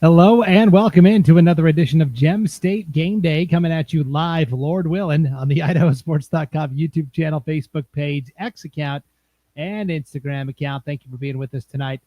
Hello and welcome into another edition of Gem State Game Day, coming at you live, Lord willing, on the IdahoSports.com YouTube channel, Facebook page, X account, and Instagram account. Thank you for being with us tonight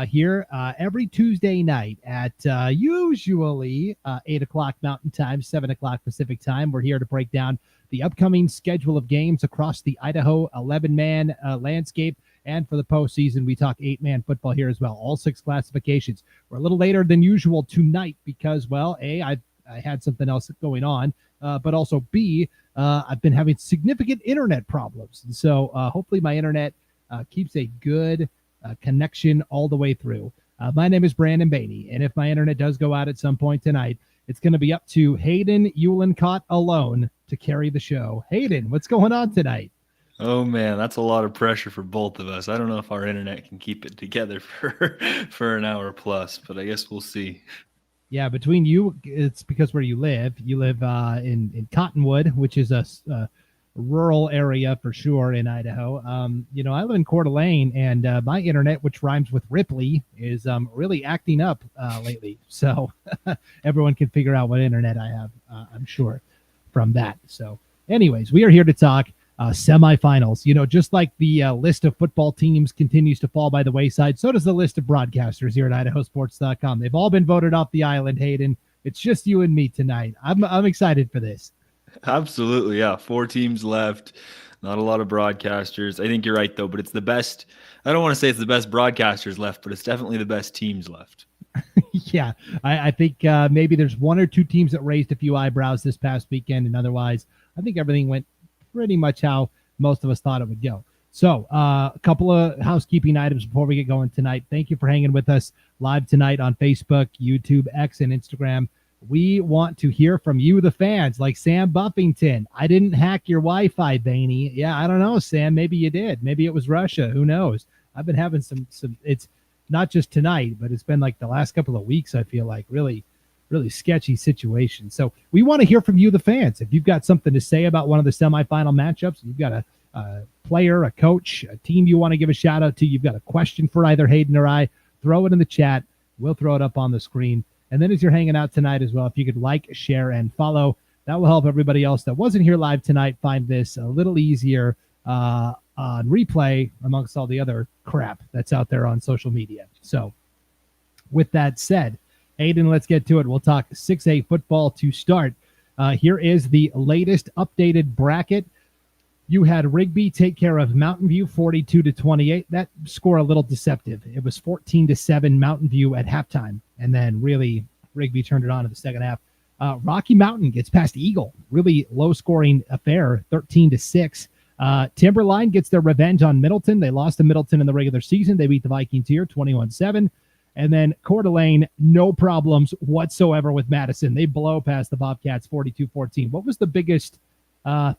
here every Tuesday night at usually 8 o'clock Mountain Time, 7 o'clock Pacific Time. We're here to break down the upcoming schedule of games across the Idaho 11-man landscape. And for the postseason, we talk 8-man football here as well, all 6 classifications. We're a little later than usual tonight because, well, A, I had something else going on, but also B, I've been having significant internet problems. And so hopefully my internet keeps a good connection all the way through. My name is Brandon Baney, and if my internet does go out at some point tonight, it's going to be up to Hayden Uhlenkott alone to carry the show. Hayden, what's going on tonight? Oh man, that's a lot of pressure for both of us. I don't know if our internet can keep it together for an hour plus, but I guess we'll see. Yeah, between you, it's because where you live in Cottonwood, which is a rural area for sure in Idaho. I live in Coeur d'Alene, and my internet, which rhymes with Ripley, is really acting up lately. So everyone can figure out what internet I have, I'm sure, from that. So anyways, we are here to talk semifinals. Just like the list of football teams continues to fall by the wayside, so does the list of broadcasters here at IdahoSports.com. They've all been voted off the island, Hayden. It's just you and me tonight. I'm excited for this. Absolutely, yeah. 4 teams left. Not a lot of broadcasters. I think you're right, though, but it's the best. I don't want to say it's the best broadcasters left, but it's definitely the best teams left. Yeah, I think maybe there's 1 or 2 teams that raised a few eyebrows this past weekend, and otherwise, I think everything went pretty much how most of us thought it would go. So a couple of housekeeping items before we get going tonight. Thank you for hanging with us live tonight on Facebook, YouTube, X, and Instagram. We want to hear from you, the fans, like Sam Buffington. I didn't hack your Wi-Fi, Baney. Yeah, I don't know, Sam. Maybe you did. Maybe it was Russia. Who knows? I've been having some. It's not just tonight, but it's been like the last couple of weeks. I feel like really sketchy situation. So we want to hear from you, the fans. If you've got something to say about one of the semifinal matchups, you've got a player, a coach, a team you want to give a shout out to, you've got a question for either Hayden or I, throw it in the chat. We'll throw it up on the screen. And then as you're hanging out tonight as well, if you could like, share, and follow, that will help everybody else that wasn't here live tonight find this a little easier on replay amongst all the other crap that's out there on social media. So with that said, Hayden, let's get to it. We'll talk 6A football to start. Here is the latest updated bracket. You had Rigby take care of Mountain View 42-28. That score a little deceptive. It was 14-7 Mountain View at halftime, and then really Rigby turned it on in the second half. Rocky Mountain gets past Eagle. Really low-scoring affair, 13-6. Timberline gets their revenge on Middleton. They lost to Middleton in the regular season. They beat the Vikings here, 21-7. And then Coeur d'Alene, no problems whatsoever with Madison. They blow past the Bobcats 42-14. What was the biggest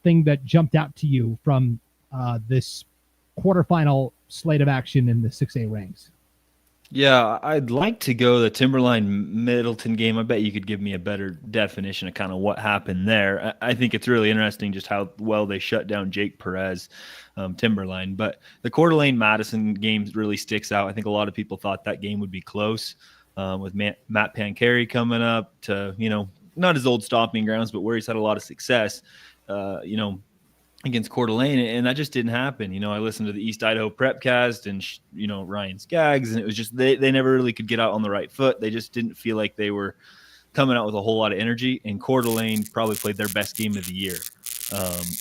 thing that jumped out to you from this quarterfinal slate of action in the 6A ranks? Yeah, I'd like to go the Timberline Middleton game. I bet you could give me a better definition of kind of what happened there. I think it's really interesting just how well they shut down Jake Perez, Timberline. But the Coeur d'Alene Madison game really sticks out. I think a lot of people thought that game would be close with Matt Pancari coming up to, not his old stomping grounds, but where he's had a lot of success, against Coeur d'Alene, and that just didn't happen. I listened to the East Idaho Prepcast and, Ryan Skaggs, and it was just they never really could get out on the right foot. They just didn't feel like they were coming out with a whole lot of energy, and Coeur d'Alene probably played their best game of the year.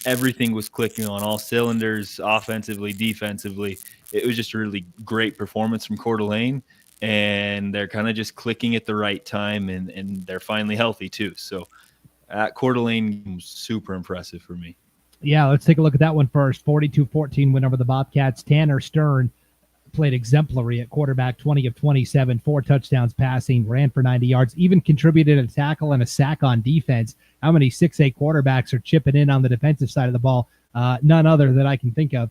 Everything was clicking on all cylinders, offensively, defensively. It was just a really great performance from Coeur d'Alene, and they're kind of just clicking at the right time, and they're finally healthy too. So at Coeur d'Alene was super impressive for me. Yeah, let's take a look at that one first. 42-14 win over the Bobcats. Tanner Stern played exemplary at quarterback, 20 of 27, 4 touchdowns passing, ran for 90 yards, even contributed a tackle and a sack on defense. How many 6A quarterbacks are chipping in on the defensive side of the ball? None other that I can think of.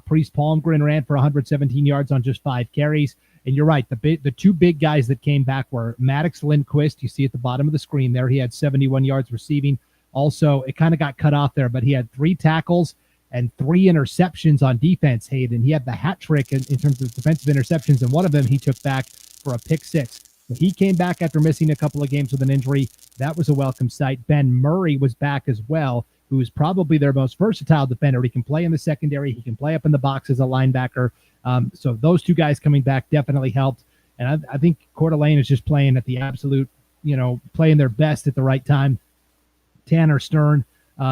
Priest Palmgren ran for 117 yards on just 5 carries. And you're right, the 2 big guys that came back were Maddox Lindquist. You see at the bottom of the screen there, he had 71 yards receiving. Also, it kind of got cut off there, but he had 3 tackles and 3 interceptions on defense, Hayden. He had the hat trick in terms of defensive interceptions, and one of them he took back for a pick 6. He came back after missing a couple of games with an injury. That was a welcome sight. Ben Murray was back as well, who is probably their most versatile defender. He can play in the secondary. He can play up in the box as a linebacker. So those two guys coming back definitely helped. And I think Coeur d'Alene is just playing at the absolute, playing their best at the right time. Tanner Stern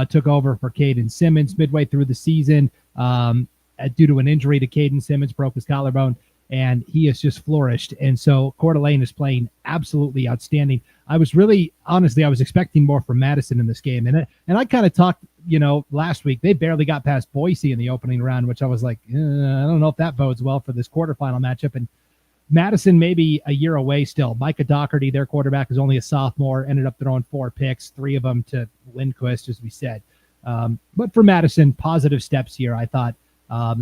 took over for Caden Simmons midway through the season due to an injury to Caden Simmons, broke his collarbone, and he has just flourished. And so Coeur d'Alene is playing absolutely outstanding. I was expecting more from Madison in this game. And I kind of talked, last week, they barely got past Boise in the opening round, which I was like, I don't know if that bodes well for this quarterfinal matchup. And Madison maybe a year away still. Micah Doherty, their quarterback, is only a sophomore, ended up throwing 4 picks, 3 of them to Uhlenkott, as we said. But for Madison, positive steps here, I thought,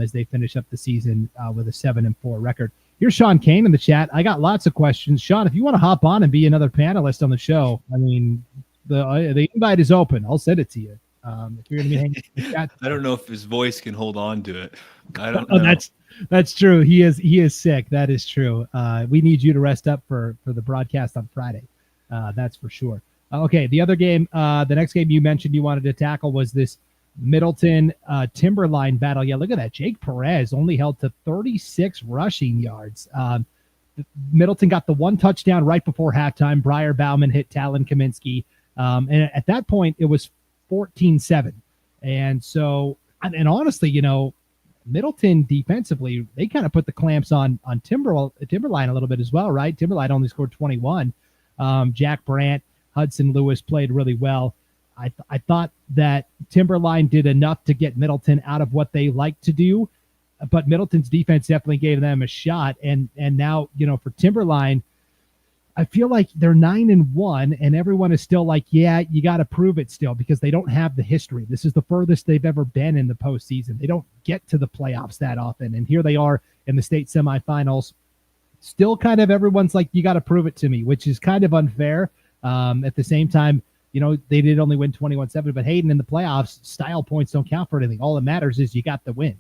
as they finish up the season with a 7-4 record. Here's Sean Kane in the chat. I got lots of questions. Sean, if you want to hop on and be another panelist on the show, I mean, the invite is open. I'll send it to you. If you're going to be hanging in the chat. I don't know if his voice can hold on to it. I don't know. That's true. He is sick. That is true. We need you to rest up for the broadcast on Friday. That's for sure. Okay, the other game, the next game you mentioned you wanted to tackle was this Middleton Timberline battle. Yeah, look at that. Jake Perez only held to 36 rushing yards. Middleton got the 1 touchdown right before halftime. Briar Bauman hit Talon Kaminsky. And at that point, it was 14-7. And so, and honestly, Middleton defensively, they kind of put the clamps on Timberline a little bit as well, right? Timberline only scored 21. Jack Brandt, Hudson Lewis played really well. I thought that Timberline did enough to get Middleton out of what they like to do, but Middleton's defense definitely gave them a shot. And now, for Timberline, I feel like they're 9-1, and everyone is still like, yeah, you got to prove it still, because they don't have the history. This is the furthest they've ever been in the postseason. They don't get to the playoffs that often. And here they are in the state semifinals. Still kind of everyone's like, you got to prove it to me, which is kind of unfair. At the same time, they did only win 21-7, but Hayden, in the playoffs, style points don't count for anything. All that matters is you got the win.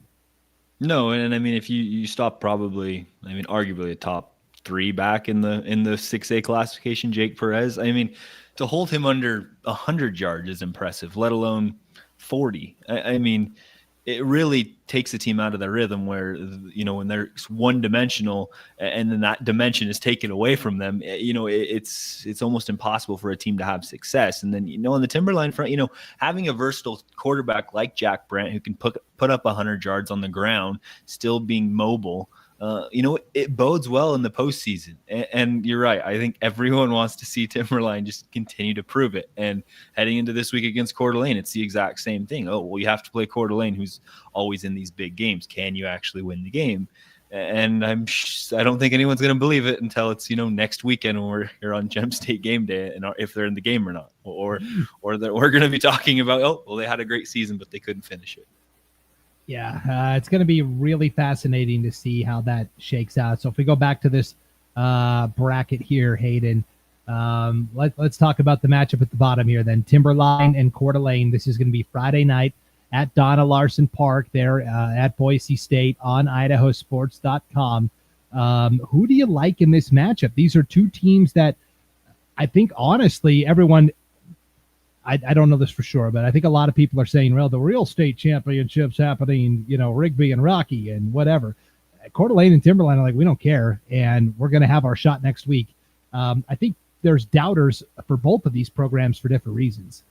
No, and I mean, if you stop probably, arguably a top 3 back in the 6A classification, Jake Perez. I mean, to hold him under 100 yards is impressive, let alone 40. I mean, it really takes a team out of their rhythm where, when they're one-dimensional and then that dimension is taken away from them, it's almost impossible for a team to have success. And then, on the Timberline front, having a versatile quarterback like Jack Brandt who can put up 100 yards on the ground, still being mobile, it bodes well in the postseason. And you're right. I think everyone wants to see Timberline just continue to prove it. And heading into this week against Coeur d'Alene, it's the exact same thing. Oh, well, you have to play Coeur d'Alene, who's always in these big games. Can you actually win the game? And I don't think anyone's going to believe it until it's, next weekend when we're on Gem State game day, and if they're in the game or not, or that we're going to be talking about, oh, well, they had a great season, but they couldn't finish it. Yeah, it's going to be really fascinating to see how that shakes out. So if we go back to this bracket here, Hayden, let's talk about the matchup at the bottom here then. Timberline and Coeur d'Alene. This is going to be Friday night at Donna Larson Park there at Boise State on IdahoSports.com. Who do you like in this matchup? These are two teams that I think, honestly, everyone – I don't know this for sure, but I think a lot of people are saying, well, the real state championships happening, Rigby and Rocky and whatever. Coeur d'Alene and Timberline are like, we don't care, and we're going to have our shot next week. I think there's doubters for both of these programs for different reasons.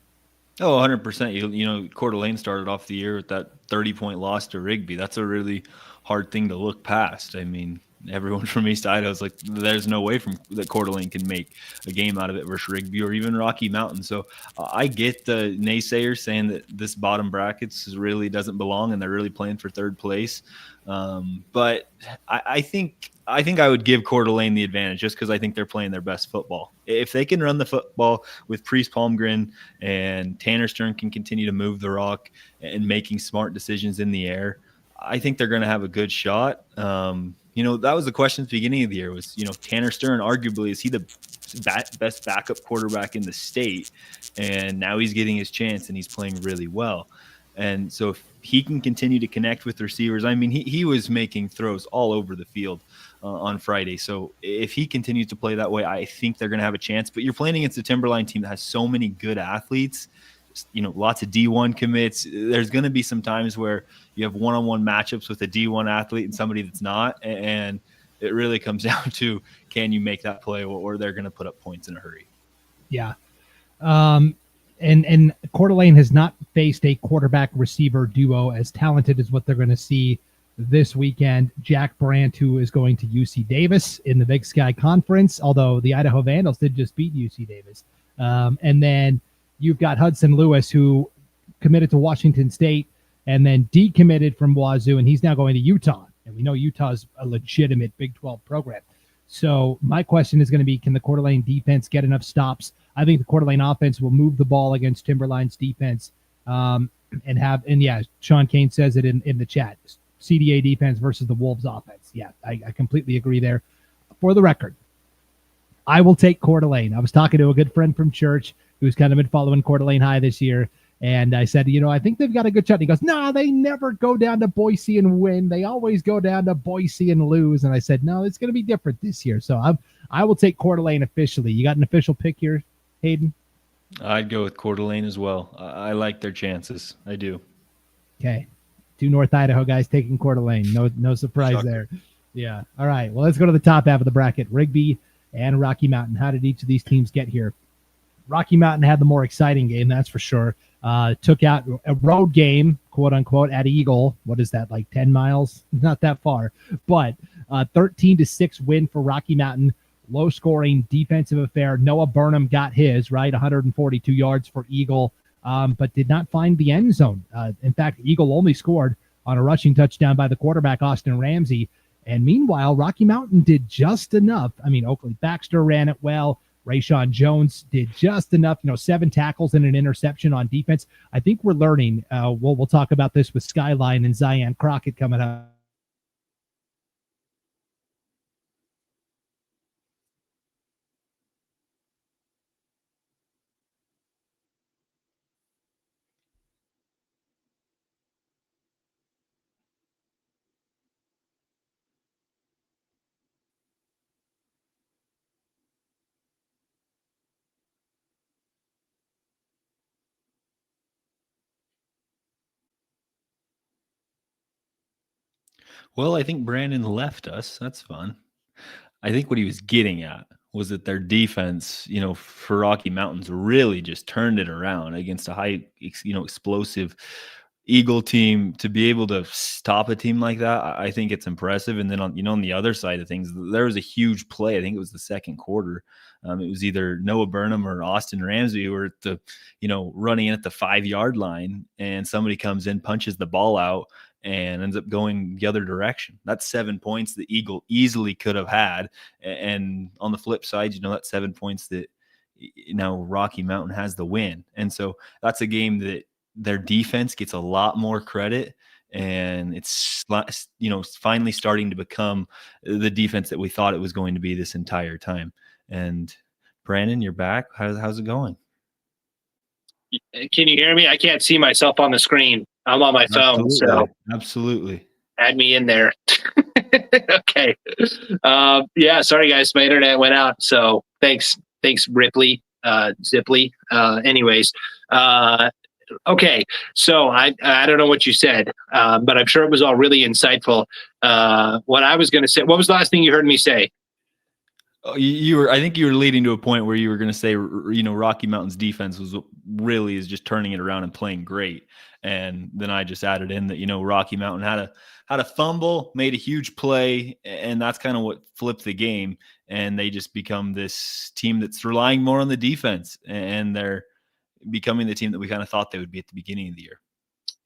Oh, 100%. Coeur d'Alene started off the year with that 30-point loss to Rigby. That's a really hard thing to look past. I mean, everyone from East Idaho is like, there's no way that Coeur d'Alene can make a game out of it versus Rigby or even Rocky Mountain. So I get the naysayers saying that this bottom brackets really doesn't belong and they're really playing for third place. But I think I would give Coeur d'Alene the advantage just because I think they're playing their best football. If they can run the football with Priest Palmgren and Tanner Stern can continue to move the rock and making smart decisions in the air, I think they're going to have a good shot. That was the question at the beginning of the year was, Tanner Stern, arguably, is he the best backup quarterback in the state? And now he's getting his chance and he's playing really well. And so if he can continue to connect with receivers, I mean, he was making throws all over the field on Friday. So if he continues to play that way, I think they're going to have a chance. But you're playing against a Timberline team that has so many good athletes, just, lots of D1 commits. There's going to be some times where you have one-on-one matchups with a D1 athlete and somebody that's not. And it really comes down to, can you make that play, or they're going to put up points in a hurry. Yeah. And Coeur d'Alene has not faced a quarterback receiver duo as talented as what they're going to see this weekend. Jack Brandt, who is going to UC Davis in the Big Sky Conference, although the Idaho Vandals did just beat UC Davis. And then you've got Hudson Lewis, who committed to Washington State and then decommitted from Wazoo, and he's now going to Utah. And we know Utah's a legitimate Big 12 program. So my question is going to be, can the Coeur d'Alene defense get enough stops? I think the Coeur d'Alene offense will move the ball against Timberline's defense. And yeah, Sean Kane says it in the chat. CDA defense versus the Wolves offense. Yeah, I completely agree there. For the record, I will take Coeur d'Alene. I was talking to a good friend from church who's kind of been following Coeur d'Alene High this year. And I said, I think they've got a good shot. And he goes, no, they never go down to Boise and win. They always go down to Boise and lose. And I said, no, it's going to be different this year. So I will take Coeur d'Alene officially. You got an official pick here, Hayden? I'd go with Coeur d'Alene as well. I like their chances. I do. Okay. 2 North Idaho guys taking Coeur d'Alene. No surprise Shocker. there. Yeah. All right. Well, let's go to the top half of the bracket. Rigby and Rocky Mountain. How did each of these teams get here? Rocky Mountain had the more exciting game, that's for sure. Took out a road game, quote unquote, at Eagle. What is that, like 10 miles? Not that far. But 13-6 win for Rocky Mountain. Low scoring defensive affair. Noah Burnham got his, right? 142 yards for Eagle, but did not find the end zone. In fact, Eagle only scored on a rushing touchdown by the quarterback, Austin Ramsey. And meanwhile, Rocky Mountain did just enough. I mean, Oakley Baxter ran it well. Rayshawn Jones did just enough, 7 tackles and an interception on defense. I think we're learning. We'll talk about this with Skyline and Zion Crockett coming up. Well, I think Brandon left us. That's fun. I think what he was getting at was that their defense, for Rocky Mountains really just turned it around against a high, explosive Eagle team. To be able to stop a team like that, I think it's impressive. And then on the other side of things, there was a huge play. I think it was the second quarter. It was either Noah Burnham or Austin Ramsey who were at the, running in at the 5-yard line, and somebody comes in, punches the ball out, and ends up going the other direction. That's 7 points the Eagle easily could have had. And on the flip side, that's 7 points that now Rocky Mountain has the win. And so that's a game that their defense gets a lot more credit. And it's, finally starting to become the defense that we thought it was going to be this entire time. And Brandon, you're back. How's it going? Can you hear me? I can't see myself on the screen. I'm on my phone, so Absolutely. Add me in there. Okay. Yeah, sorry guys, my internet went out. So thanks Ripley, Zipley. Anyways, okay. So I don't know what you said, but I'm sure it was all really insightful. What I was going to say, what was the last thing you heard me say? Oh, you were. I think you were leading to a point where you were going to say, Rocky Mountain's defense is just turning it around and playing great. And then I just added in that, Rocky Mountain had a fumble, made a huge play, and that's kind of what flipped the game. And they just become this team that's relying more on the defense, and they're becoming the team that we kind of thought they would be at the beginning of the year.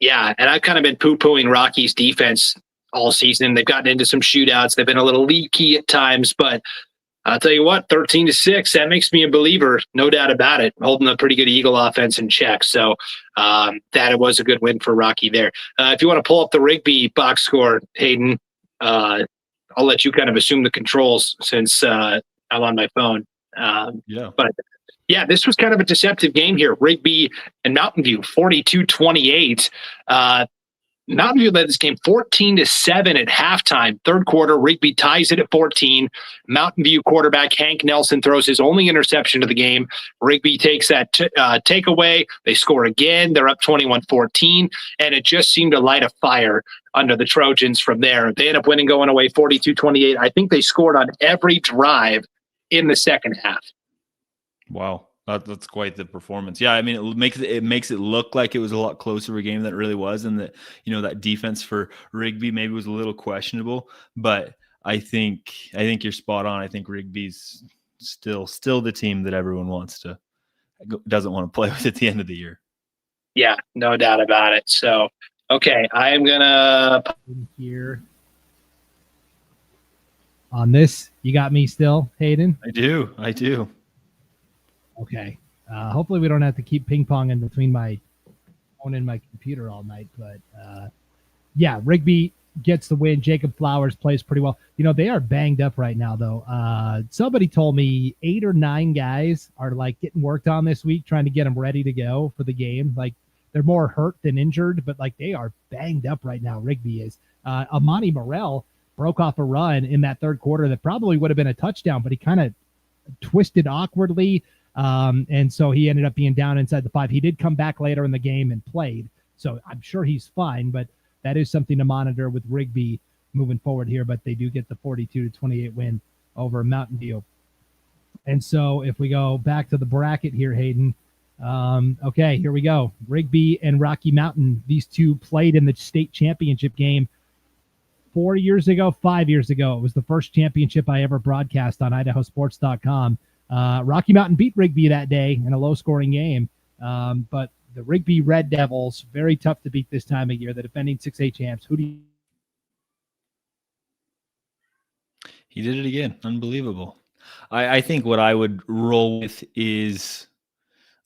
Yeah, and I've kind of been poo-pooing Rocky's defense all season. They've gotten into some shootouts. They've been a little leaky at times, but I'll tell you what, 13-6, that makes me a believer, no doubt about it, holding a pretty good Eagle offense in check. So that it was a good win for Rocky there. If you want to pull up the Rigby box score, Hayden, I'll let you kind of assume the controls since I'm on my phone. Yeah. But Yeah, this was kind of a deceptive game here. Rigby and Mountain View, 42-28. Mountain View led this game 14-7 at halftime. Third quarter, Rigby ties it at 14. Mountain View quarterback Hank Nelson throws his only interception of the game. Rigby takes that takeaway. They score again. They're up 21-14, and it just seemed to light a fire under the Trojans from there. They end up winning going away 42-28. I think they scored on every drive in the second half. Wow. That's quite the performance. Yeah, I mean, it makes it look like it was a lot closer of a game than it really was, and that that defense for Rigby maybe was a little questionable. But I think you're spot on. I think Rigby's still the team that everyone doesn't want to play with at the end of the year. Yeah, no doubt about it. So, okay, I am gonna here on this. You got me still, Hayden? I do. Okay. Hopefully we don't have to keep ping-ponging between my phone and my computer all night. But, yeah, Rigby gets the win. Jacob Flowers plays pretty well. They are banged up right now, though. Somebody told me 8 or 9 guys are, getting worked on this week, trying to get them ready to go for the game. They're more hurt than injured, but, they are banged up right now, Rigby is. Amani Morrell broke off a run in that third quarter that probably would have been a touchdown, but he kind of twisted awkwardly. And so he ended up being down inside the 5. He did come back later in the game and played, so I'm sure he's fine, but that is something to monitor with Rigby moving forward here. But they do get the 42-28 win over Mountain View. And so if we go back to the bracket here, Hayden, okay, here we go. Rigby and Rocky Mountain, these two played in the state championship game 4 years ago, 5 years ago. It was the first championship I ever broadcast on IdahoSports.com. Rocky Mountain beat Rigby that day in a low-scoring game, but the Rigby Red Devils, very tough to beat this time of year, the defending 6A champs. He did it again. Unbelievable. I think what I would roll with is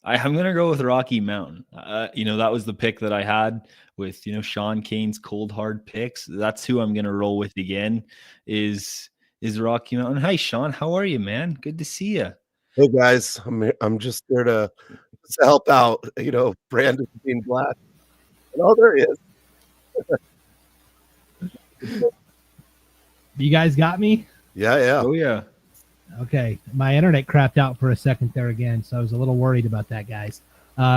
I'm going to go with Rocky Mountain. That was the pick that I had with, Sean Kane's cold, hard picks. That's who I'm going to roll with again is Rocky Mountain. Hi, Sean. How are you, man? Good to see you. Hey, guys. I'm just there to help out. Brandon being black. Oh, there he is. You guys got me? Yeah. Oh, yeah. Okay. My internet crapped out for a second there again, so I was a little worried about that, guys.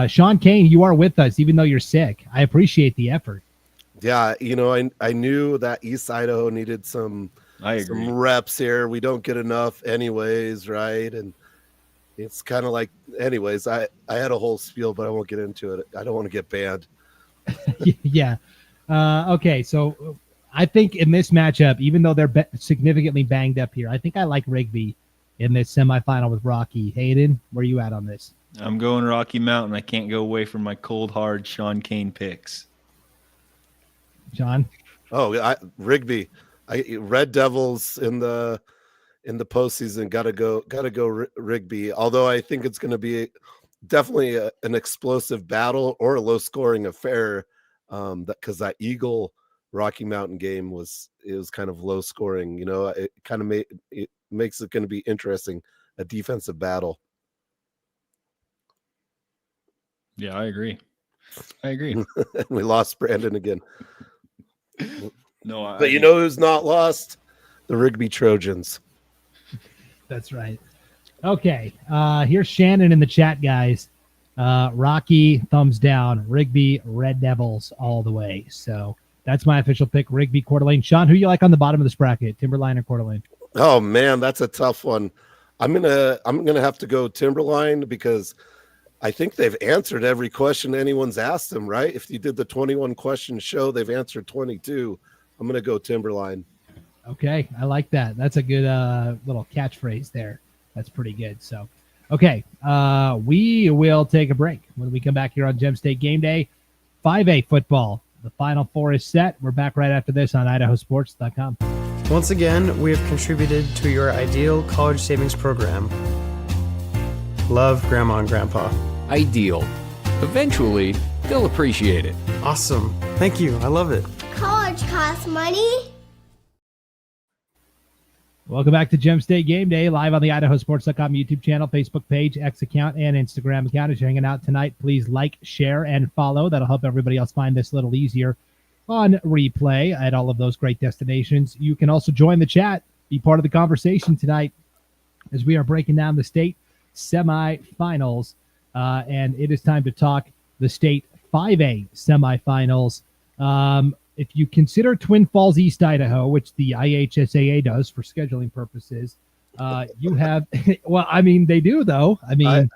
Sean Kane, you are with us, even though you're sick. I appreciate the effort. Yeah, I knew that East Idaho needed some reps here. We don't get enough anyways, right? And it's kind of like, anyways, I had a whole spiel, but I won't get into it. I don't want to get banned. Yeah. Okay, so I think in this matchup, even though they're significantly banged up here, I think I like Rigby in this semifinal with Rocky. Hayden, where are you at on this? I'm going Rocky Mountain. I can't go away from my cold, hard Sean Kane picks. John? Oh, Rigby. Red Devils in the postseason. Gotta go Rigby. Although I think it's going to be definitely an explosive battle or a low scoring affair. Because that Eagle Rocky Mountain game was kind of low scoring. It kind of makes it going to be interesting, a defensive battle. Yeah, I agree. We lost Brandon again. No, but who's not lost? The Rigby Trojans. That's right. Okay, here's Shannon in the chat, guys. Rocky, thumbs down. Rigby, Red Devils all the way. So that's my official pick, Rigby, Coeur d'Alene. Sean, who you like on the bottom of this bracket, Timberline or Coeur d'Alene? Oh man, that's a tough one. I'm gonna have to go Timberline because I think they've answered every question anyone's asked them, right? If you did the 21 question show, they've answered 22. I'm gonna go Timberline. Okay, I like that. That's a good little catchphrase there. That's pretty good. So, okay, we will take a break. When we come back here on Gem State Game Day, 5A football. The Final Four is set. We're back right after this on IdahoSports.com. Once again, we have contributed to your ideal college savings program. Love, Grandma and Grandpa. Ideal. Eventually, they'll appreciate it. Awesome. Thank you. I love it. College costs money. Welcome back to Gem State Game Day, live on the IdahoSports.com YouTube channel, Facebook page, X account, and Instagram account. If you're hanging out tonight, please like, share, and follow. That'll help everybody else find this a little easier on replay at all of those great destinations. You can also join the chat, be part of the conversation tonight as we are breaking down the state semifinals. And it is time to talk the state 5A semifinals. If you consider Twin Falls, East Idaho, which the IHSAA does for scheduling purposes, you have, well, I mean, they do, though. I mean,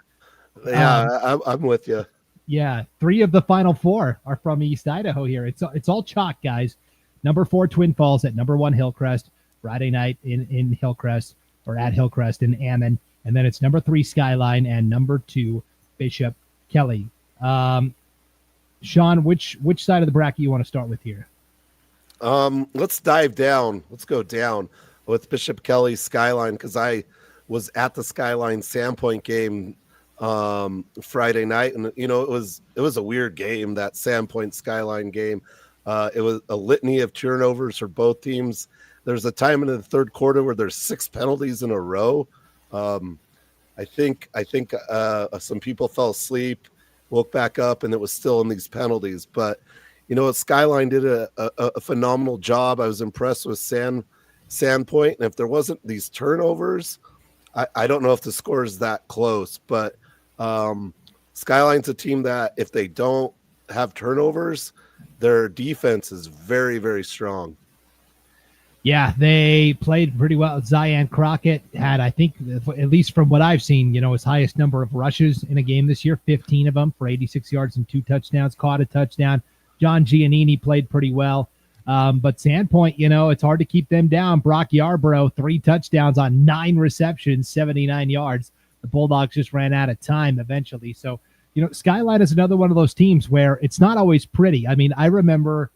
I'm with you. Yeah, 3 of the final 4 are from East Idaho here. It's all chalk, guys. Number 4, Twin Falls at number 1, Hillcrest, Friday night in Hillcrest, or at Hillcrest in Ammon. And then it's number 3, Skyline, and number 2, Bishop Kelly. Sean, which side of the bracket you want to start with here? Let's dive down. Let's go down with Bishop Kelly Skyline, because I was at the Skyline Sandpoint game Friday night, and it was a weird game, that Sandpoint Skyline game. It was a litany of turnovers for both teams. There's a time in the third quarter where there's 6 penalties in a row. I think some people fell asleep, woke back up, and it was still in these penalties. But Skyline did a phenomenal job. I was impressed with Sandpoint, and if there wasn't these turnovers, I don't know if the score is that close. But Skyline's a team that if they don't have turnovers, their defense is very, very strong. Yeah, they played pretty well. Zion Crockett had, I think, at least from what I've seen, his highest number of rushes in a game this year, 15 of them for 86 yards and 2 touchdowns, caught a touchdown. John Giannini played pretty well. But Sandpoint, it's hard to keep them down. Brock Yarbrough, 3 touchdowns on 9 receptions, 79 yards. The Bulldogs just ran out of time eventually. So, Skyline is another one of those teams where it's not always pretty. I mean, I remember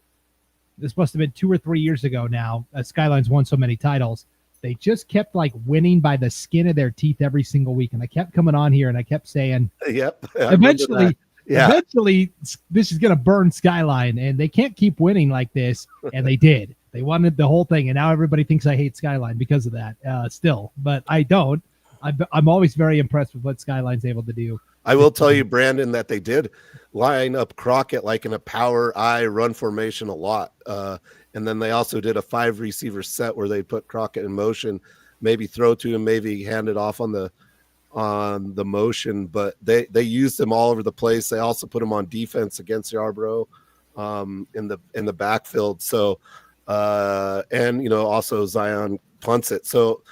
this must have been 2 or 3 years ago now. Skyline's won so many titles. They just kept winning by the skin of their teeth every single week. And I kept coming on here and I kept saying, yep, eventually this is going to burn Skyline, and they can't keep winning like this. And they did. They won the whole thing. And now everybody thinks I hate Skyline because of that still, but I don't. I'm always very impressed with what Skyline's able to do. I will tell you, Brandon, that they did line up Crockett like in a power I run formation a lot. And then they also did a 5 receiver set where they put Crockett in motion, maybe throw to him, maybe hand it off on the motion. But they used him all over the place. They also put him on defense against Yarbrough in the backfield. So and also Zion punts it. So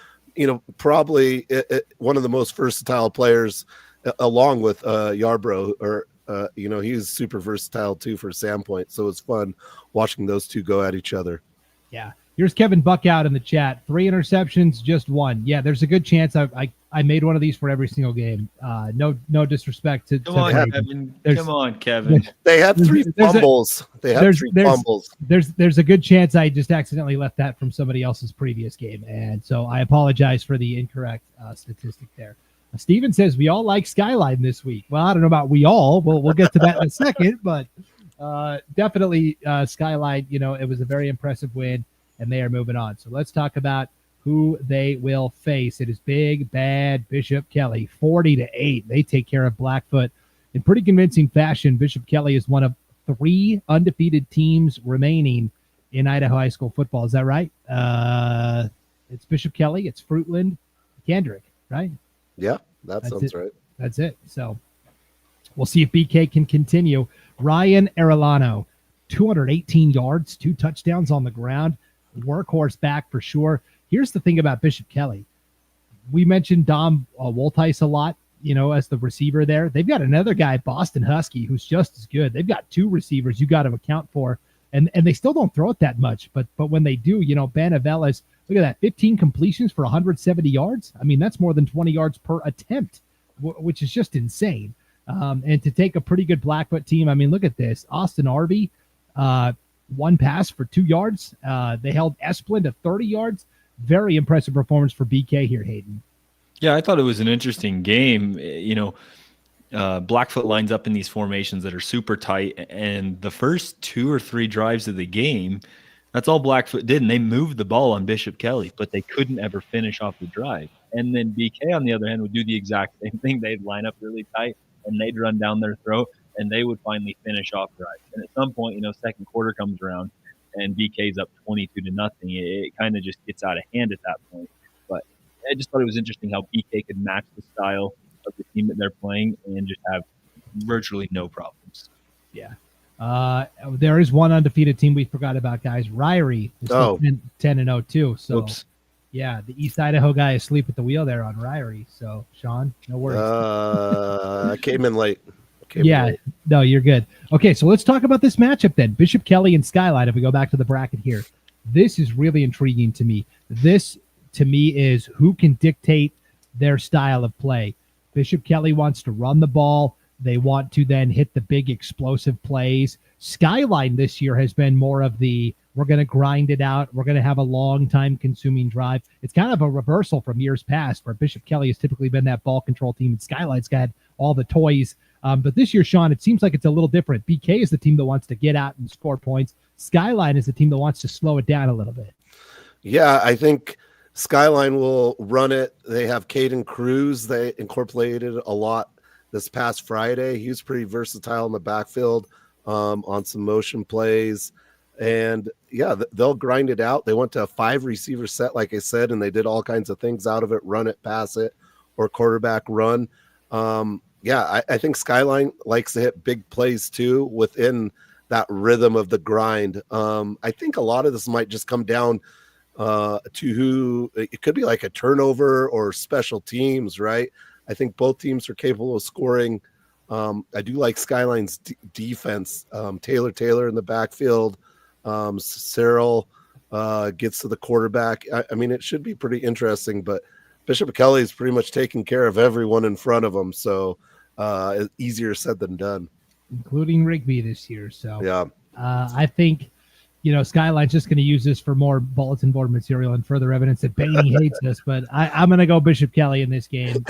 probably one of the most versatile players, along with Yarbrough, or he's super versatile too for Sandpoint. So it's fun watching those two go at each other. Yeah. Here's Kevin Buckout in the chat. 3 interceptions, just 1. Yeah, there's a good chance I made one of these for every single game. No disrespect to Come on, Kevin. Come on, Kevin. They had 3 fumbles. There's a good chance I just accidentally left that from somebody else's previous game, and so I apologize for the incorrect statistic there. Steven says we all like Skyline this week. Well, I don't know about we all. We'll get to that in a second, but definitely Skyline. It was a very impressive win, and they are moving on. So let's talk about who they will face. It is big, bad Bishop Kelly, 40-8. They take care of Blackfoot in pretty convincing fashion. Bishop Kelly is one of 3 undefeated teams remaining in Idaho high school football. Is that right? It's Bishop Kelly, it's Fruitland, Kendrick, right? Yeah, that sounds right. That's it. So we'll see if BK can continue. Ryan Arellano, 218 yards, 2 touchdowns on the ground. Workhorse back for sure. Here's the thing about Bishop Kelly. We mentioned Dom Woltheis a lot, as the receiver there. They've got another guy, Boston Husky, who's just as good. They've got 2 receivers you got to account for, and they still don't throw it that much. But when they do, Ben Avelis, look at that, 15 completions for 170 yards. I mean, that's more than 20 yards per attempt, which is just insane. And to take a pretty good Blackfoot team, I mean, look at this. Austin Arby, 1 pass for 2 yards. They held Esplin to 30 yards. Very impressive performance for BK here, Hayden. Yeah, I thought it was an interesting game. Blackfoot lines up in these formations that are super tight, and the first 2 or 3 drives of the game, That's all Blackfoot did, and they moved the ball on Bishop Kelly, but they couldn't ever finish off the drive. And then BK, on the other hand, would do the exact same thing. They'd line up really tight, and they'd run down their throat, and they would finally finish off drives. And at some point, second quarter comes around, and BK's up 22-0. It kind of just gets out of hand at that point. But I just thought it was interesting how BK could match the style of the team that they're playing and just have virtually no problems. Yeah. There is one undefeated team we forgot about, guys. Ryrie is still 10-0 too. So, Oops. Yeah, the East Idaho guy is asleep at the wheel there on Ryrie. So, Sean, no worries. I came in late. No, you're good. Okay, so let's talk about this matchup then. Bishop Kelly and Skyline, if we go back to the bracket here. This is really intriguing to me. This, to me, is who can dictate their style of play. Bishop Kelly wants to run the ball. They want to then hit the big explosive plays. Skyline this year has been more of the, we're going to grind it out. We're going to have a long time consuming drive. It's kind of a reversal from years past where Bishop Kelly has typically been that ball control team and Skyline's got all the toys. But this year, Sean, it seems like it's a little different. BK is the team that wants to get out and score points. Skyline is the team that wants to slow it down a little bit. Yeah, I think Skyline will run it. They have Caden Cruz. They incorporated a lot this past Friday. He was pretty versatile in the backfield on some motion plays. And, yeah, they'll grind it out. They went to a 5-receiver set, like I said, and they did all kinds of things out of it, run it, pass it, or quarterback run. I think Skyline likes to hit big plays, too, within that rhythm of the grind. I think a lot of this might just come down to who – it could be like a turnover or special teams, right? I think both teams are capable of scoring. I do like Skyline's defense. Taylor in the backfield. Cyril gets to the quarterback. I mean, it should be pretty interesting, but Bishop Kelly is pretty much taking care of everyone in front of him. So easier said than done. Including Rigby this year. So yeah, I think, Skyline's just going to use this for more bulletin board material and further evidence that Baney hates this, but I'm going to go Bishop Kelly in this game.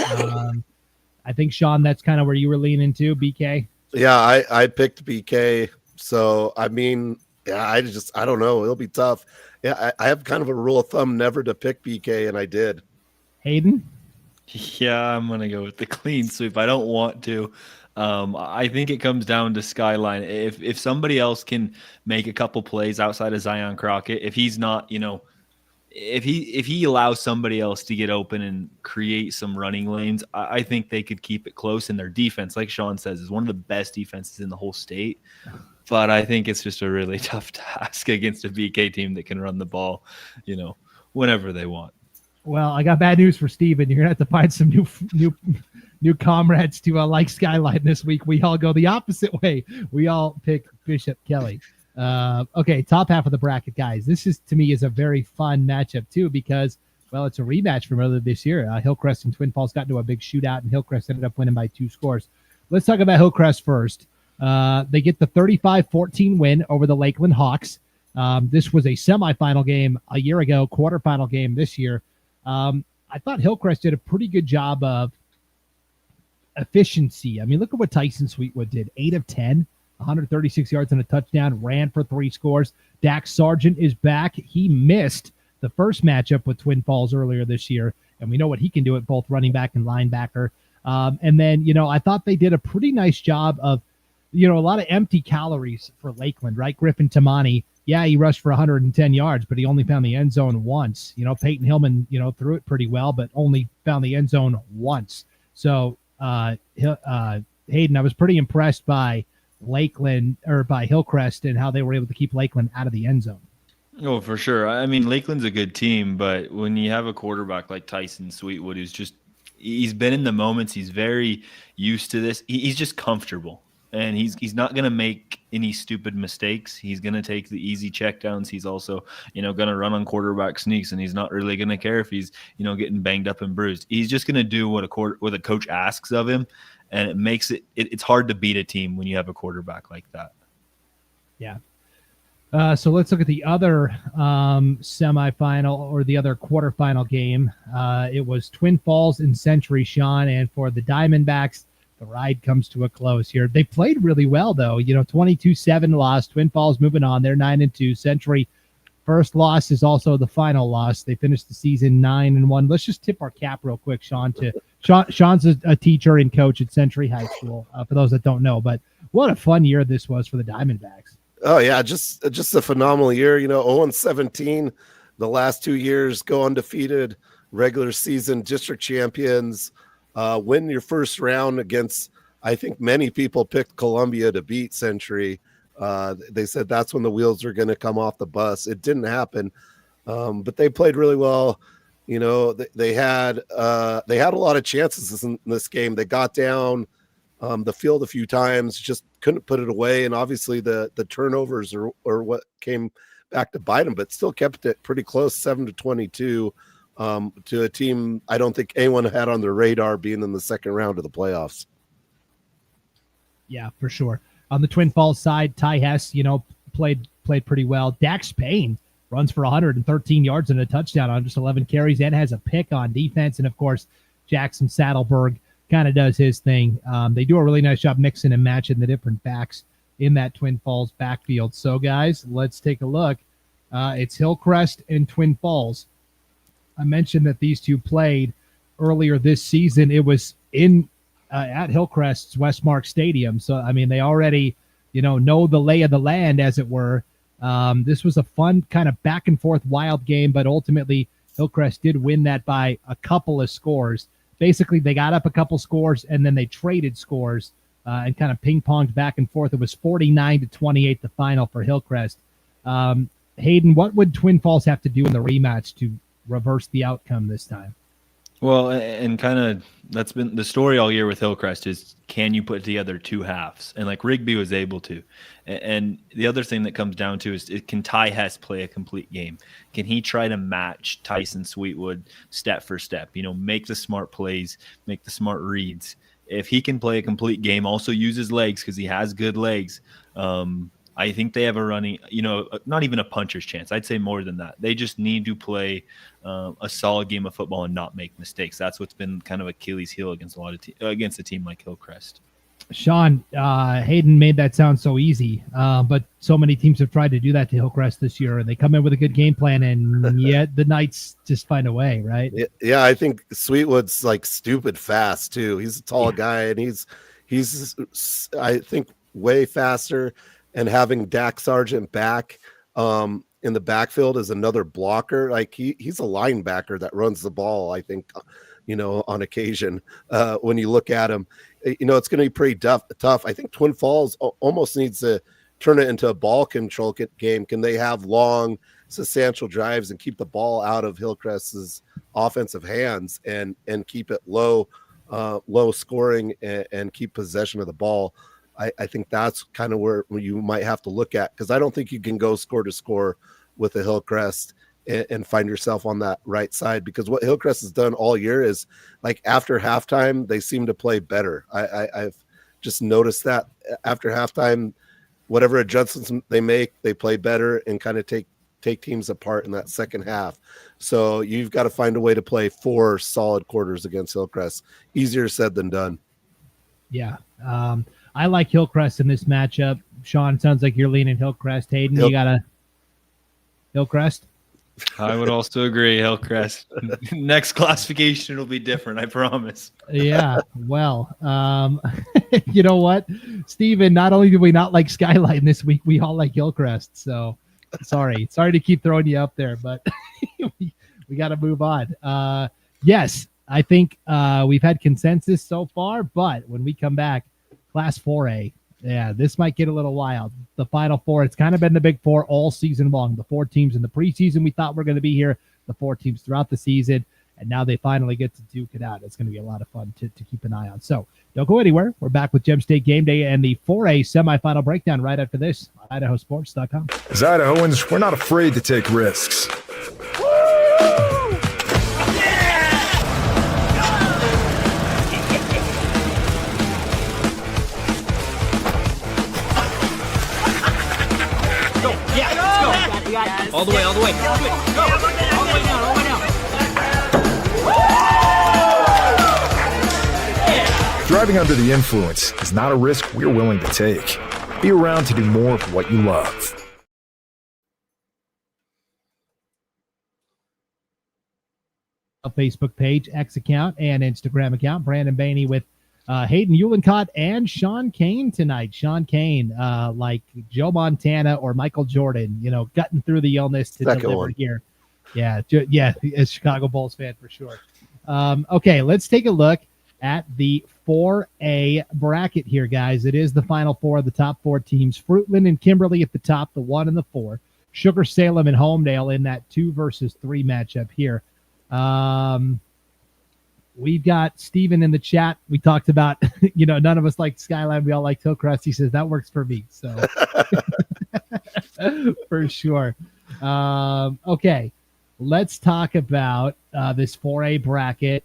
I think, Sean, that's kind of where you were leaning to, BK. Yeah, I picked BK. So, I mean, yeah, I don't know. It'll be tough. Yeah, I have kind of a rule of thumb never to pick BK, and I did. Hayden? Yeah, I'm going to go with the clean sweep. I don't want to. I think it comes down to Skyline. If somebody else can make a couple plays outside of Zion Crockett, if he's not, if he allows somebody else to get open and create some running lanes, I think they could keep it close. And their defense, like Sean says, is one of the best defenses in the whole state. But I think it's just a really tough task against a BK team that can run the ball, whenever they want. Well, I got bad news for Steven. You're going to have to find some new comrades to like Skyline this week. We all go the opposite way. We all pick Bishop Kelly. Okay, top half of the bracket, guys. This is, to me, is a very fun matchup, too, because, well, it's a rematch from earlier this year. Hillcrest and Twin Falls got into a big shootout, and Hillcrest ended up winning by 2 scores. Let's talk about Hillcrest first. They get the 35-14 win over the Lakeland Hawks. This was a semifinal game a year ago, quarterfinal game this year. I thought Hillcrest did a pretty good job of efficiency. I mean, look at what Tyson Sweetwood did. 8 of 10, 136 yards and a touchdown, ran for 3 scores. Dax Sargent is back. He missed the first matchup with Twin Falls earlier this year, and we know what he can do at both running back and linebacker. And then, I thought they did a pretty nice job of, a lot of empty calories for Lakeland, right? Griffin Tamani, yeah, he rushed for 110 yards, but he only found the end zone once. Peyton Hillman, threw it pretty well, but only found the end zone once. So, Hayden, I was pretty impressed by Lakeland or by Hillcrest and how they were able to keep Lakeland out of the end zone. Oh, for sure. I mean, Lakeland's a good team, but when you have a quarterback like Tyson Sweetwood, he's been in the moments. He's very used to this. He's just comfortable. And he's not going to make any stupid mistakes. He's going to take the easy checkdowns. He's also, going to run on quarterback sneaks, and he's not really going to care if he's, getting banged up and bruised. He's just going to do what a coach asks of him, and it makes it's hard to beat a team when you have a quarterback like that. Yeah. So let's look at the other semifinal or the other quarterfinal game. It was Twin Falls and Century, Sean, and for the Diamondbacks, the ride comes to a close here. They played really well, though. 22-7 loss. Twin Falls moving on. They're 9-2. Century first loss is also the final loss. They finished the season 9-1. Let's just tip our cap real quick, Sean. Sean's a teacher and coach at Century High School, for those that don't know. But what a fun year this was for the Diamondbacks. Oh yeah, just a phenomenal year. 0-17 the last 2 years, go undefeated, regular season district champions, win your first round against, I think many people picked Columbia to beat Century. They said that's when the wheels are going to come off the bus. It didn't happen, but they played really well. They had a lot of chances in this game. They got down the field a few times, just couldn't put it away. And obviously the turnovers are what came back to bite them, but still kept it pretty close, 7-22 to a team I don't think anyone had on their radar being in the second round of the playoffs. Yeah, for sure. On the Twin Falls side, Ty Hess, played pretty well. Dax Payne runs for 113 yards and a touchdown on just 11 carries and has a pick on defense. And, of course, Jackson Saddleberg kind of does his thing. They do a really nice job mixing and matching the different backs in that Twin Falls backfield. So, guys, let's take a look. It's Hillcrest and Twin Falls. I mentioned that these two played earlier this season. It was at Hillcrest's Westmark Stadium. So, I mean, they already, know the lay of the land, as it were. This was a fun kind of back and forth wild game, but ultimately Hillcrest did win that by a couple of scores. Basically, they got up a couple scores and then they traded scores and kind of ping-ponged back and forth. It was 49-28, the final for Hillcrest. Hayden, what would Twin Falls have to do in the rematch to reverse the outcome this time? Well, and kind of that's been the story all year with Hillcrest is, can you put together two halves? And like Rigby was able to. And the other thing that comes down to is, can Ty Hess play a complete game? Can he try to match Tyson Sweetwood step for step? Make the smart plays, make the smart reads. If he can play a complete game, also use his legs because he has good legs. I think they have a running, not even a puncher's chance. I'd say more than that. They just need to play a solid game of football and not make mistakes. That's what's been kind of Achilles' heel against against a team like Hillcrest. Sean, Hayden made that sound so easy, but so many teams have tried to do that to Hillcrest this year, and they come in with a good game plan, and yet the Knights just find a way, right? Yeah, I think Sweetwood's like stupid fast too. He's a tall guy, and he's I think way faster. And having Dak Sargent back in the backfield as another blocker, like he's a linebacker that runs the ball, I think, on occasion. When you look at him, it's going to be pretty tough. I think Twin Falls almost needs to turn it into a ball control game. Can they have long, substantial drives and keep the ball out of Hillcrest's offensive hands and keep it low scoring and keep possession of the ball? I think that's kind of where you might have to look at, because I don't think you can go score to score with a Hillcrest and find yourself on that right side, because what Hillcrest has done all year is, like, after halftime, they seem to play better. I've just noticed that after halftime, whatever adjustments they make, they play better and kind of take teams apart in that second half. So you've got to find a way to play 4 solid quarters against Hillcrest. Easier said than done. Yeah. I like Hillcrest in this matchup. Sean, sounds like you're leaning Hillcrest. Hayden, you got a Hillcrest? I would also agree, Hillcrest. Next classification will be different, I promise. Yeah, well, you know what, Steven, not only do we not like Skyline this week, we all like Hillcrest. So sorry to keep throwing you up there, but we got to move on. Yes, I think we've had consensus so far, but when we come back, Class 4A, yeah, this might get a little wild. The Final Four, it's kind of been the Big Four all season long. The 4 teams in the preseason we thought were going to be here, the 4 teams throughout the season, and now they finally get to duke it out. It's going to be a lot of fun to keep an eye on. So don't go anywhere. We're back with Gem State Game Day and the 4A semifinal breakdown right after this on IdahoSports.com. As Idahoans, we're not afraid to take risks. All the way. Go. All the way down. Driving under the influence is not a risk we're willing to take. Be around to do more of what you love. Facebook page, X account, and Instagram account. Brandon Baney with Hayden Uhlenkott and Sean Kane tonight. Sean Kane, like Joe Montana or Michael Jordan, gutting through the illness to Second deliver one. here. Yeah, as Chicago Bulls fan for sure. Okay, let's take a look at the 4A bracket here, guys. It is the final four of the top four teams. Fruitland and Kimberly at the top, the 1 and the 4. Sugar Salem and Homedale in that 2 versus 3 matchup here. We've got Steven in the chat. We talked about, none of us like Skyline. We all like Hillcrest. He says that works for me. So for sure. Okay. Let's talk about this 4A bracket.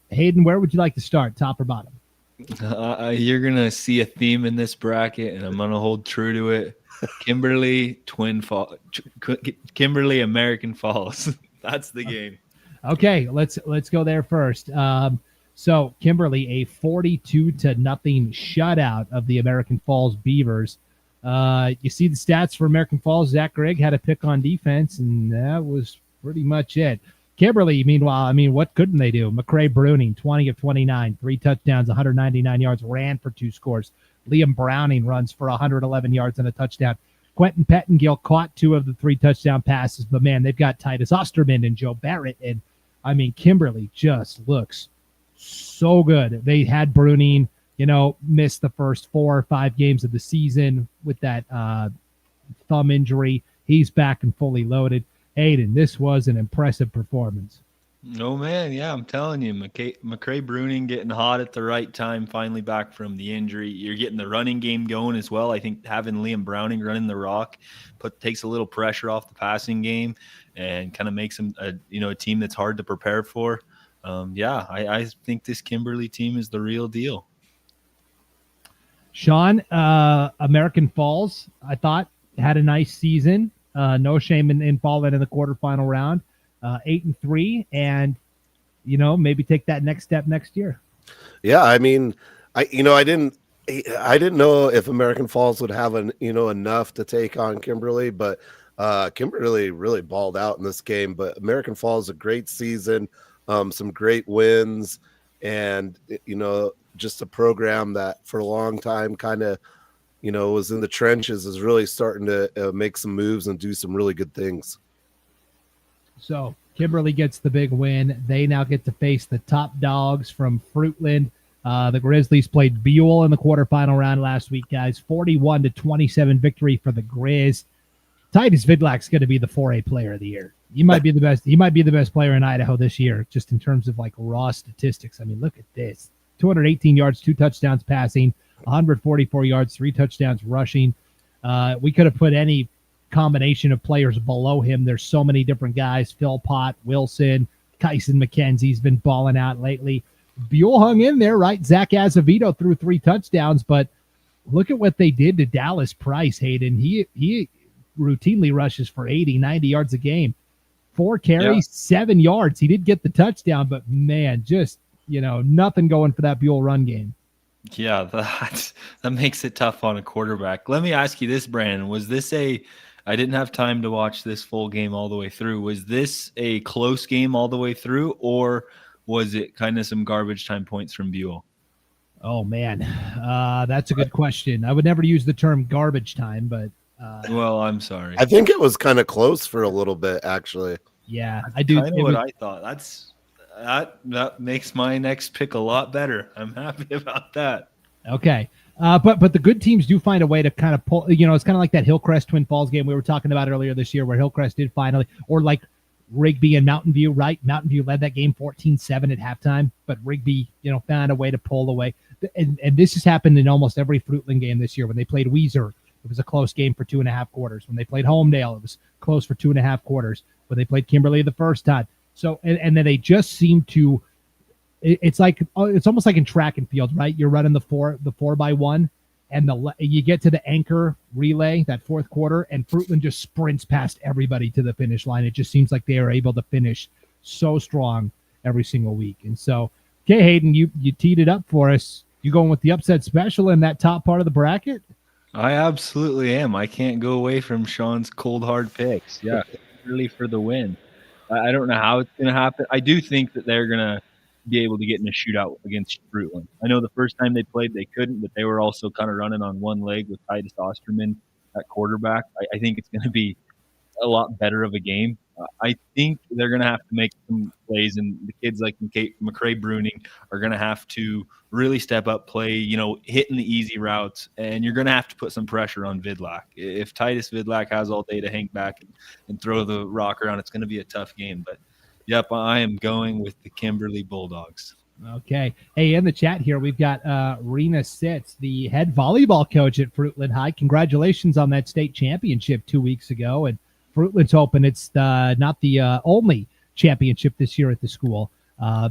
Hayden, where would you like to start, top or bottom? You're going to see a theme in this bracket, and I'm going to hold true to it. Kimberly American Falls. That's the game. Okay, let's go there first. So Kimberly, a 42-0 shutout of the American Falls Beavers. You see the stats for American Falls. Zach Grigg had a pick on defense, and that was pretty much it. Kimberly, meanwhile, what couldn't they do? McCrae Bruning, 20 of 29, 3 touchdowns, 199 yards, ran for 2 scores. Liam Browning runs for 111 yards and a touchdown. Quentin Pettingill caught 2 of the 3 touchdown passes, but man, they've got Titus Osterman and Joe Barrett, and Kimberly just looks so good. They had Bruning, missed the first 4 or 5 games of the season with that thumb injury. He's back and fully loaded. Hayden, this was an impressive performance. Oh, man. Yeah, I'm telling you, McCrae Bruning getting hot at the right time, finally back from the injury. You're getting the running game going as well. I think having Liam Browning running the rock takes a little pressure off the passing game and kind of makes them a team that's hard to prepare for. I think this Kimberly team is the real deal. Sean, American Falls, I thought, had a nice season. No shame in falling in the quarterfinal round. 8-3, and maybe take that next step next year. Yeah, I didn't know if American Falls would have enough to take on Kimberly, but Kimberly really balled out in this game. But American Falls, a great season, some great wins, and just a program that for a long time kind of was in the trenches is really starting to make some moves and do some really good things. So Kimberly gets the big win. They now get to face the top dogs from Fruitland. The Grizzlies played Buell in the quarterfinal round last week, guys. 41-27 victory for the Grizz. Titus Vidlak's going to be the 4A player of the year. He might be the best. He might be the best player in Idaho this year, just in terms of raw statistics. Look at this: 218 yards, 2 touchdowns passing, 144 yards, 3 touchdowns rushing. We could have put any combination of players below him. There's so many different guys: Phil Pott, Wilson, Kyson McKenzie's been balling out lately. Buell hung in there, right? Zach Azevedo threw 3 touchdowns, but look at what they did to Dallas Price, Hayden. He routinely rushes for 80, 90 yards a game. 4 carries, 7 yards. He did get the touchdown, but man, just, nothing going for that Buell run game. Yeah, that makes it tough on a quarterback. Let me ask you this, Brandon. Was this I didn't have time to watch this full game all the way through. Was this a close game all the way through, or was it kind of some garbage time points from Buell? Oh, man. That's a good question. I would never use the term garbage time, but. Well, I'm sorry. I think it was kind of close for a little bit, actually. Yeah, I do. Kind of what I thought. That makes my next pick a lot better. I'm happy about that. Okay. But the good teams do find a way to kind of pull, it's kind of like that Hillcrest Twin Falls game we were talking about earlier this year where Hillcrest did finally, or like Rigby and Mountain View, right? Mountain View led that game 14-7 at halftime, but Rigby, found a way to pull away. And this has happened in almost every Fruitland game this year. When they played Weiser, it was a close game for 2.5 quarters. When they played Homedale, it was close for 2.5 quarters. When they played Kimberly the first time. So, and then they just seem to, it's almost like in track and field, right? You're running the 4x1, and you get to the anchor relay, that fourth quarter, and Fruitland just sprints past everybody to the finish line. It just seems like they are able to finish so strong every single week. And so, okay, Hayden, you teed it up for us. You going with the upset special in that top part of the bracket? I absolutely am. I can't go away from Sean's cold hard picks. Yeah, really for the win. I don't know how it's going to happen. I do think that they're going to be able to get in a shootout against Fruitland. I know the first time they played, they couldn't, but they were also kind of running on one leg with Titus Osterman at quarterback. I think it's going to be a lot better of a game. I think they're going to have to make some plays, and the kids like McCray Bruning are going to have to really step up, play, hitting the easy routes, and you're going to have to put some pressure on Vidlak. If Titus Vidlak has all day to hang back and throw the rock around, it's going to be a tough game. But, yep, I am going with the Kimberly Bulldogs. Okay. Hey, in the chat here, we've got Rena Sitz, the head volleyball coach at Fruitland High. Congratulations on that state championship 2 weeks ago. And Fruitland's hoping it's not the only championship this year at the school.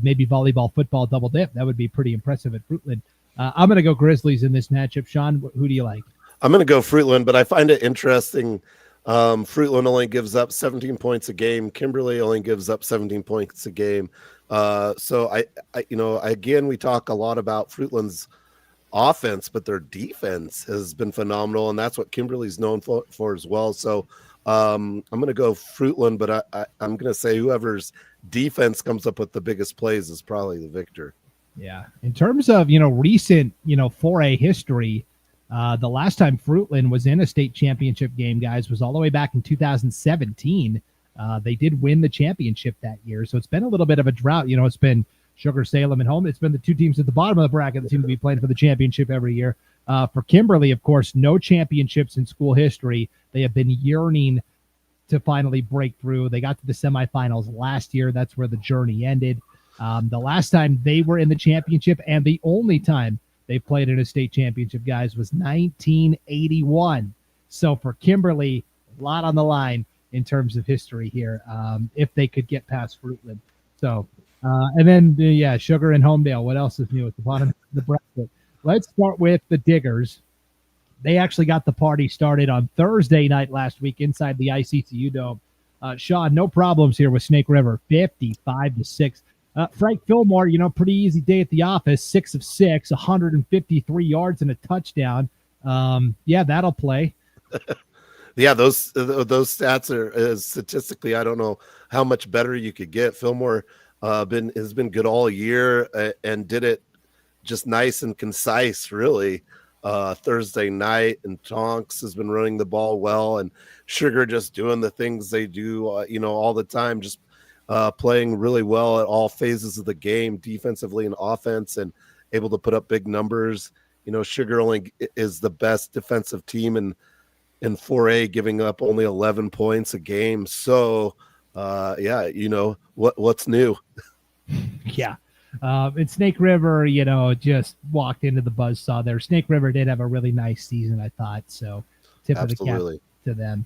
Maybe volleyball, football, double dip. That would be pretty impressive at Fruitland. I'm going to go Grizzlies in this matchup. Sean, who do you like? I'm going to go Fruitland, but I find it interesting. Fruitland only gives up 17 points a game. Kimberly only gives up 17 points a game. So I again, we talk a lot about Fruitland's offense, but their defense has been phenomenal, and that's what Kimberly's known for as well. So I'm going to go Fruitland, but I'm going to say whoever's defense comes up with the biggest plays is probably the victor. Yeah. In terms of, recent, 4A history, the last time Fruitland was in a state championship game, guys, was all the way back in 2017. They did win the championship that year. So it's been a little bit of a drought. It's been Sugar, Salem, and Home. It's been the two teams at the bottom of the bracket that seem to be playing for the championship every year. For Kimberly, of course, no championships in school history. They have been yearning to finally break through. They got to the semifinals last year. That's where the journey ended. The last time they were in the championship, and the only time they played in a state championship, guys, was 1981. So for Kimberly, a lot on the line in terms of history here, if they could get past Fruitland. So, and then, Sugar and Homedale. What else is new at the bottom of the bracket? Let's start with the Diggers. They actually got the party started on Thursday night last week inside the ICCU Dome. Sean, no problems here with Snake River, 55-6. Frank Fillmore, pretty easy day at the office, 6 of 6, 153 yards and a touchdown. That'll play. Yeah, those stats are statistically, I don't know how much better you could get. Fillmore has been good all year and did it just nice and concise, really. Thursday night, and Tonks has been running the ball well, and Sugar just doing the things they do, all the time, just playing really well at all phases of the game, defensively and offense, and able to put up big numbers. Sugar only is the best defensive team in 4A, giving up only 11 points a game. So, what's new? Yeah. And Snake River, just walked into the buzzsaw there. Snake River did have a really nice season, I thought. So tip of the cap to them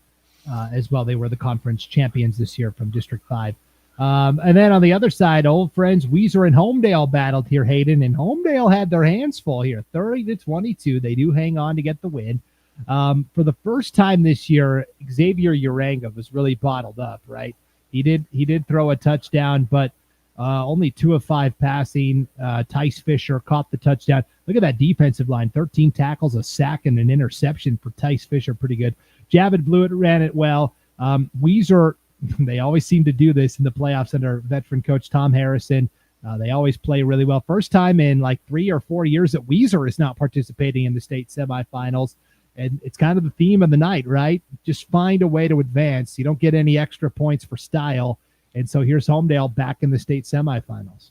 as well. They were the conference champions this year from District 5. And then on the other side, old friends Weiser and Homedale battled here, Hayden, and Homedale had their hands full here, 30-22. They do hang on to get the win. For the first time this year, Xavier Uranga was really bottled up, right? He did throw a touchdown, but only 2 of 5 passing. Tice Fisher caught the touchdown. Look at that defensive line, 13 tackles, a sack, and an interception for Tice Fisher. Pretty good. Javid Blewett ran it well. Weiser, they always seem to do this in the playoffs under veteran coach Tom Harrison. They always play really well. First time in like 3 or 4 years that Weiser is not participating in the state semifinals. And it's kind of the theme of the night, right? Just find a way to advance. You don't get any extra points for style. And so here's Homedale back in the state semifinals.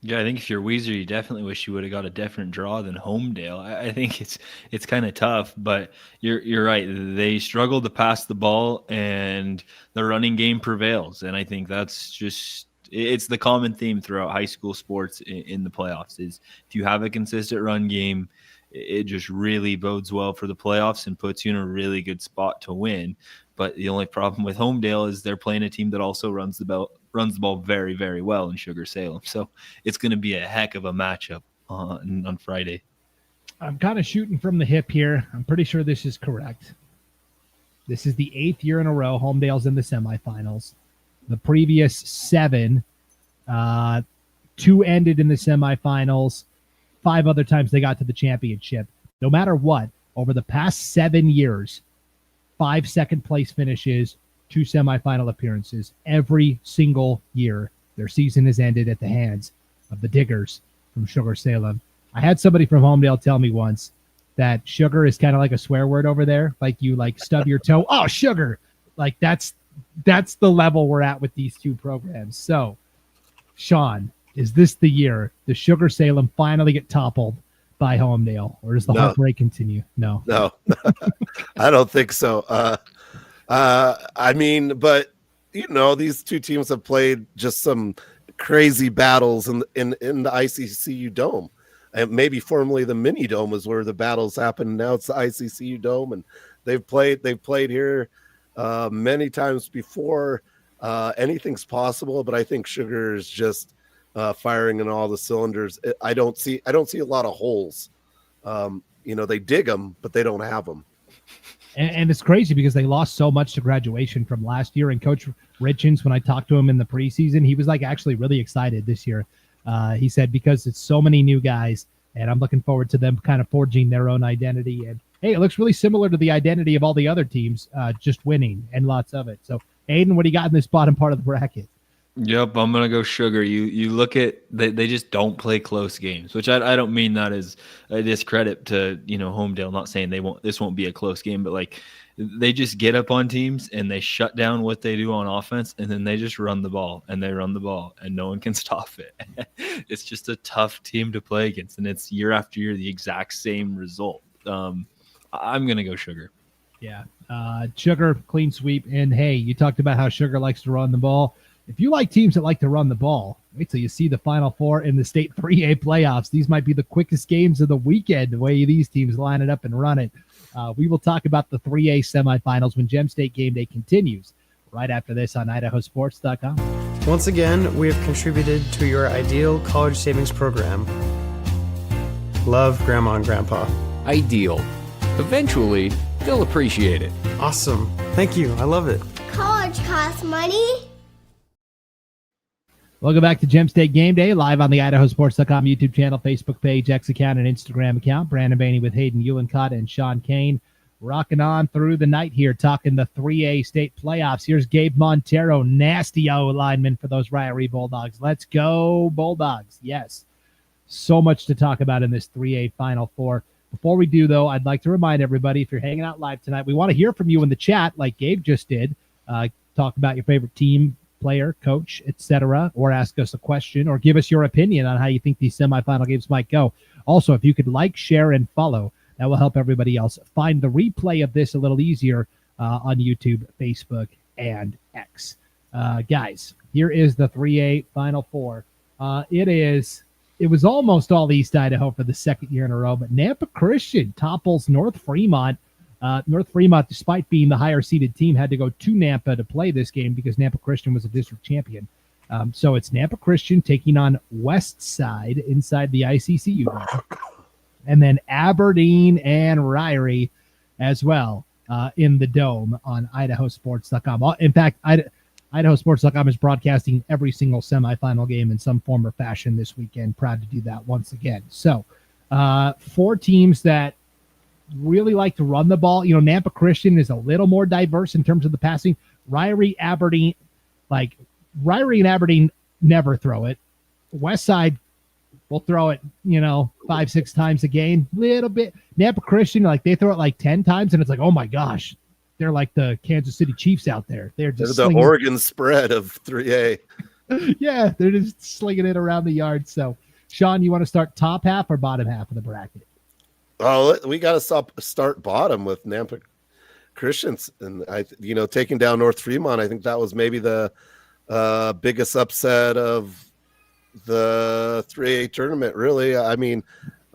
Yeah, I think if you're Weiser, you definitely wish you would have got a different draw than Homedale. I think it's kind of tough, but you're right. They struggle to pass the ball, and the running game prevails. And I think that's it's the common theme throughout high school sports in the playoffs is if you have a consistent run game, it just really bodes well for the playoffs and puts you in a really good spot to win. But the only problem with Homedale is they're playing a team that also runs the ball very, very well in Sugar Salem. So it's going to be a heck of a matchup on Friday. I'm kind of shooting from the hip here. I'm pretty sure this is correct. This is the 8th year in a row Homedale's in the semifinals. The previous 7, 2 ended in the semifinals. 5 other times they got to the championship. No matter what, over the past 7 years, 5 second-place finishes, 2 semifinal appearances. Every single year, their season has ended at the hands of the Diggers from Sugar Salem. I had somebody from Homedale tell me once that sugar is kind of like a swear word over there. Like you like stub your toe. Oh, sugar. Like that's the level we're at with these two programs. So, Sean, is this the year the Sugar Salem finally get toppled by Homedale, or does the heartbreak continue? No, I don't think so. I mean, but these two teams have played just some crazy battles in the ICCU Dome. And maybe formerly the Mini Dome is where the battles happen. Now it's the ICCU Dome, and they've played here many times before. Anything's possible, but I think Sugar is just firing in all the cylinders. I don't see a lot of holes. They dig them, but they don't have them. And it's crazy because they lost so much to graduation from last year. And Coach Richens, when I talked to him in the preseason, he was like actually really excited this year. He said, because it's so many new guys, and I'm looking forward to them kind of forging their own identity. And hey, it looks really similar to the identity of all the other teams, just winning and lots of it. So, Hayden, what do you got in this bottom part of the bracket? Yep, I'm gonna go Sugar. You look at they just don't play close games, which I don't mean that as a discredit to Homedale. Not saying this won't be a close game, but like they just get up on teams and they shut down what they do on offense, and then they just run the ball and no one can stop it. It's just a tough team to play against, and it's year after year the exact same result. I'm gonna go Sugar. Yeah, Sugar clean sweep. And hey, you talked about how Sugar likes to run the ball. If you like teams that like to run the ball, wait till you see the Final Four in the state 3A playoffs. These might be the quickest games of the weekend, the way these teams line it up and run it. We will talk about the 3A semifinals when Gem State Game Day continues right after this on IdahoSports.com. Once again, we have contributed to your ideal college savings program. Love, Grandma and Grandpa. Ideal. Eventually, they'll appreciate it. Awesome. Thank you. I love it. College costs money. Welcome back to Gem State Game Day, live on the IdahoSports.com YouTube channel, Facebook page, X account, and Instagram account. Brandon Baney with Hayden Uhlenkott and Sean Kane rocking on through the night here, talking the 3A state playoffs. Here's Gabe Montero, nasty lineman for those Ryrie Bulldogs. Let's go, Bulldogs. Yes, so much to talk about in this 3A Final Four. Before we do, though, I'd like to remind everybody, if you're hanging out live tonight, we want to hear from you in the chat like Gabe just did. Talk about your favorite team, player, coach, etc., or ask us a question or give us your opinion on how you think these semifinal games might go. Also, if you could like, share, and follow, that will help everybody else find the replay of this a little easier on YouTube, Facebook, and X. Guys, here is the 3A Final Four. It was almost all East Idaho for the second year in a row, but Nampa Christian topples North Fremont. North Fremont, despite being the higher-seeded team, had to go to Nampa to play this game because Nampa Christian was a district champion. So it's Nampa Christian taking on West Side inside the ICCU game. And then Aberdeen and Ryrie as well in the Dome on IdahoSports.com. In fact, IdahoSports.com is broadcasting every single semifinal game in some form or fashion this weekend. Proud to do that once again. So 4 teams that really like to run the ball. Nampa Christian is a little more diverse in terms of the passing. Ryrie and Aberdeen never throw it. West Side will throw it, 5-6 times a game. Little bit. Nampa Christian, they throw it 10 times, and it's like, oh my gosh, they're like the Kansas City Chiefs out there. They're just the Oregon spread of 3A. Yeah, they're just slinging it around the yard. So, Sean, you want to start top half or bottom half of the bracket? Oh, we got to start bottom with Nampa Christians, and taking down North Fremont. I think that was maybe the biggest upset of the 3A tournament. Really, I mean,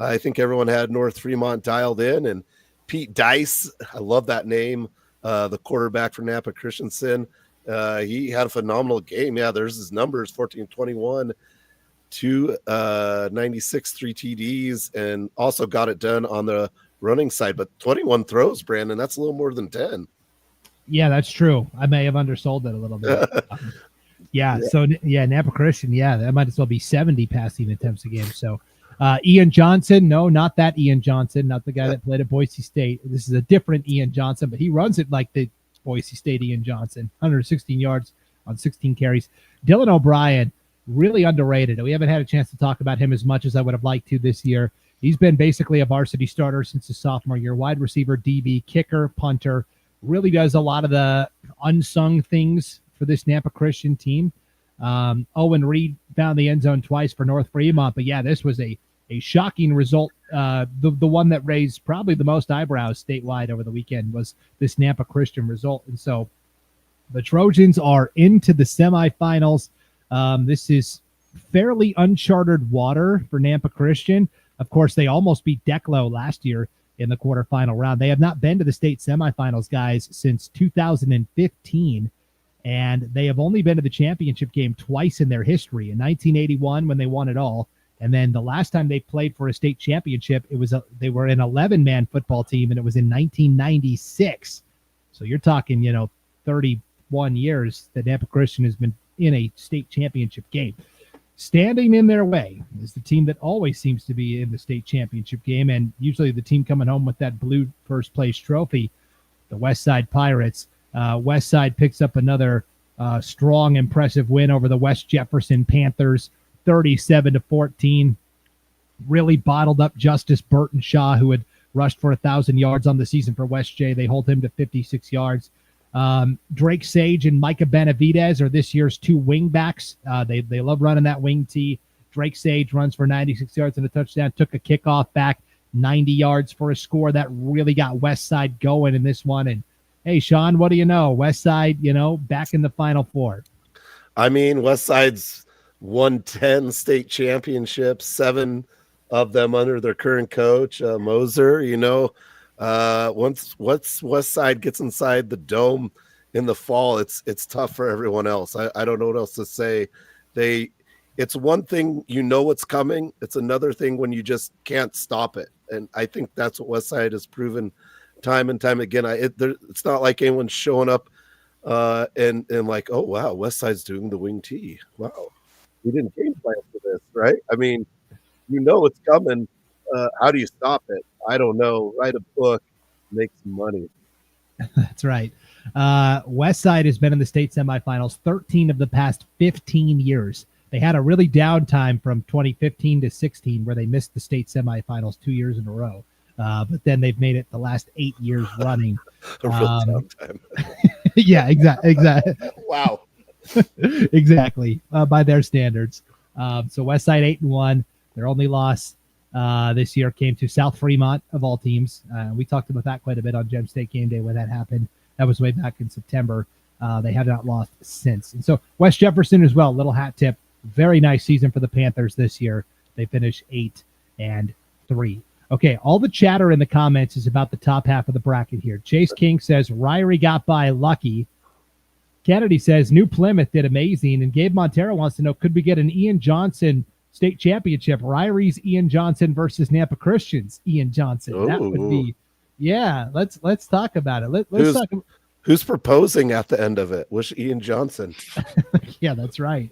I think everyone had North Fremont dialed in, and Pete Dice, I love that name, the quarterback for Nampa Christensen. He had a phenomenal game. Yeah, there's his numbers: 14-21. 296, 3 TDs, and also got it done on the running side. But 21 throws, Brandon, that's a little more than 10. Yeah, that's true. I may have undersold it a little bit. So Nampa Christian, that might as well be 70 passing attempts a game. So Ian Johnson, no, not that Ian Johnson, not the guy that played at Boise State. This is a different Ian Johnson, but he runs it like the Boise State Ian Johnson, 116 yards on 16 carries. Dylan O'Brien, really underrated. We haven't had a chance to talk about him as much as I would have liked to this year. He's been basically a varsity starter since his sophomore year. Wide receiver, DB, kicker, punter. Really does a lot of the unsung things for this Nampa Christian team. Owen Reed found the end zone twice for North Fremont. But, yeah, this was a shocking result. The one that raised probably the most eyebrows statewide over the weekend was this Nampa Christian result. And so the Trojans are into the semifinals. This is fairly uncharted water for Nampa Christian. Of course, they almost beat Declo last year in the quarterfinal round. They have not been to the state semifinals, guys, since 2015, and they have only been to the championship game twice in their history. In 1981, when they won it all, and then the last time they played for a state championship, they were an 11-man football team, and it was in 1996. So you're talking, 31 years that Nampa Christian has been in a state championship game. Standing in their way is the team that always seems to be in the state championship game, and usually the team coming home with that blue first place trophy, the West Side Pirates. West Side picks up another strong, impressive win over the West Jefferson Panthers, 37-14. Really bottled up Justice Burton Shaw, who had rushed for 1,000 yards on the season for West J. They hold him to 56 yards. Drake Sage and Micah Benavidez are this year's two wingbacks. They love running that wing tee. Drake Sage runs for 96 yards and a touchdown, took a kickoff back 90 yards for a score that really got West Side going in this one. And hey, Sean, what do you know? West Side, back in the Final Four. I mean, West Side's won 10 state championships, 7 of them under their current coach, Moser. Once West Side gets inside the dome in the fall, it's tough for everyone else. I don't know what else to say. It's one thing, what's coming. It's another thing when you just can't stop it. And I think that's what West Side has proven time and time again. It's not like anyone's showing up and like, oh wow, West Side's doing the wing tee. Wow, we didn't game plan for this, right? I mean, it's coming. How do you stop it? I don't know. Write a book, make some money. That's right. West Side has been in the state semifinals 13 of the past 15 years. They had a really down time from 2015 to 16 where they missed the state semifinals 2 years in a row. But then they've made it the last 8 years running. A real down time. Yeah, exactly. Wow. Exactly. By their standards. So West Side 8-1. Their only loss this year came to South Fremont, of all teams. We talked about that quite a bit on Gem State Game Day when that happened. That was way back in September. They have not lost since. And so West Jefferson as well, little hat tip. Very nice season for the Panthers this year. They finished 8-3. Okay, all the chatter in the comments is about the top half of the bracket here. Chase King says, Ryrie got by lucky. Kennedy says, New Plymouth did amazing. And Gabe Montero wants to know, could we get an Ian Johnson state championship? Ryrie's Ian Johnson versus Nampa Christian's Ian Johnson. Ooh. That would be, yeah, let's talk about it. Let's talk about who's proposing at the end of it. Wish Ian Johnson. Yeah, that's right.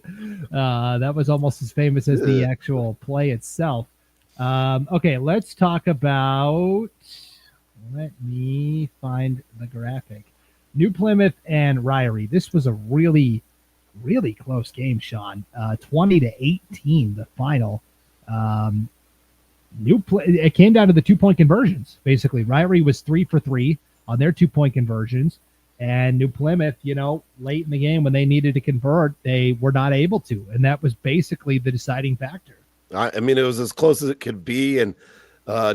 That was almost as famous as the actual play itself. Okay, let's talk about, let me find the graphic. New Plymouth and Ryrie. This was a really, really close game, Sean. 20-18, the final. It came down to the 2-point conversions, basically. Ryrie was 3 for 3 on their 2-point conversions. And New Plymouth, late in the game when they needed to convert, they were not able to. And that was basically the deciding factor. I mean, it was as close as it could be. And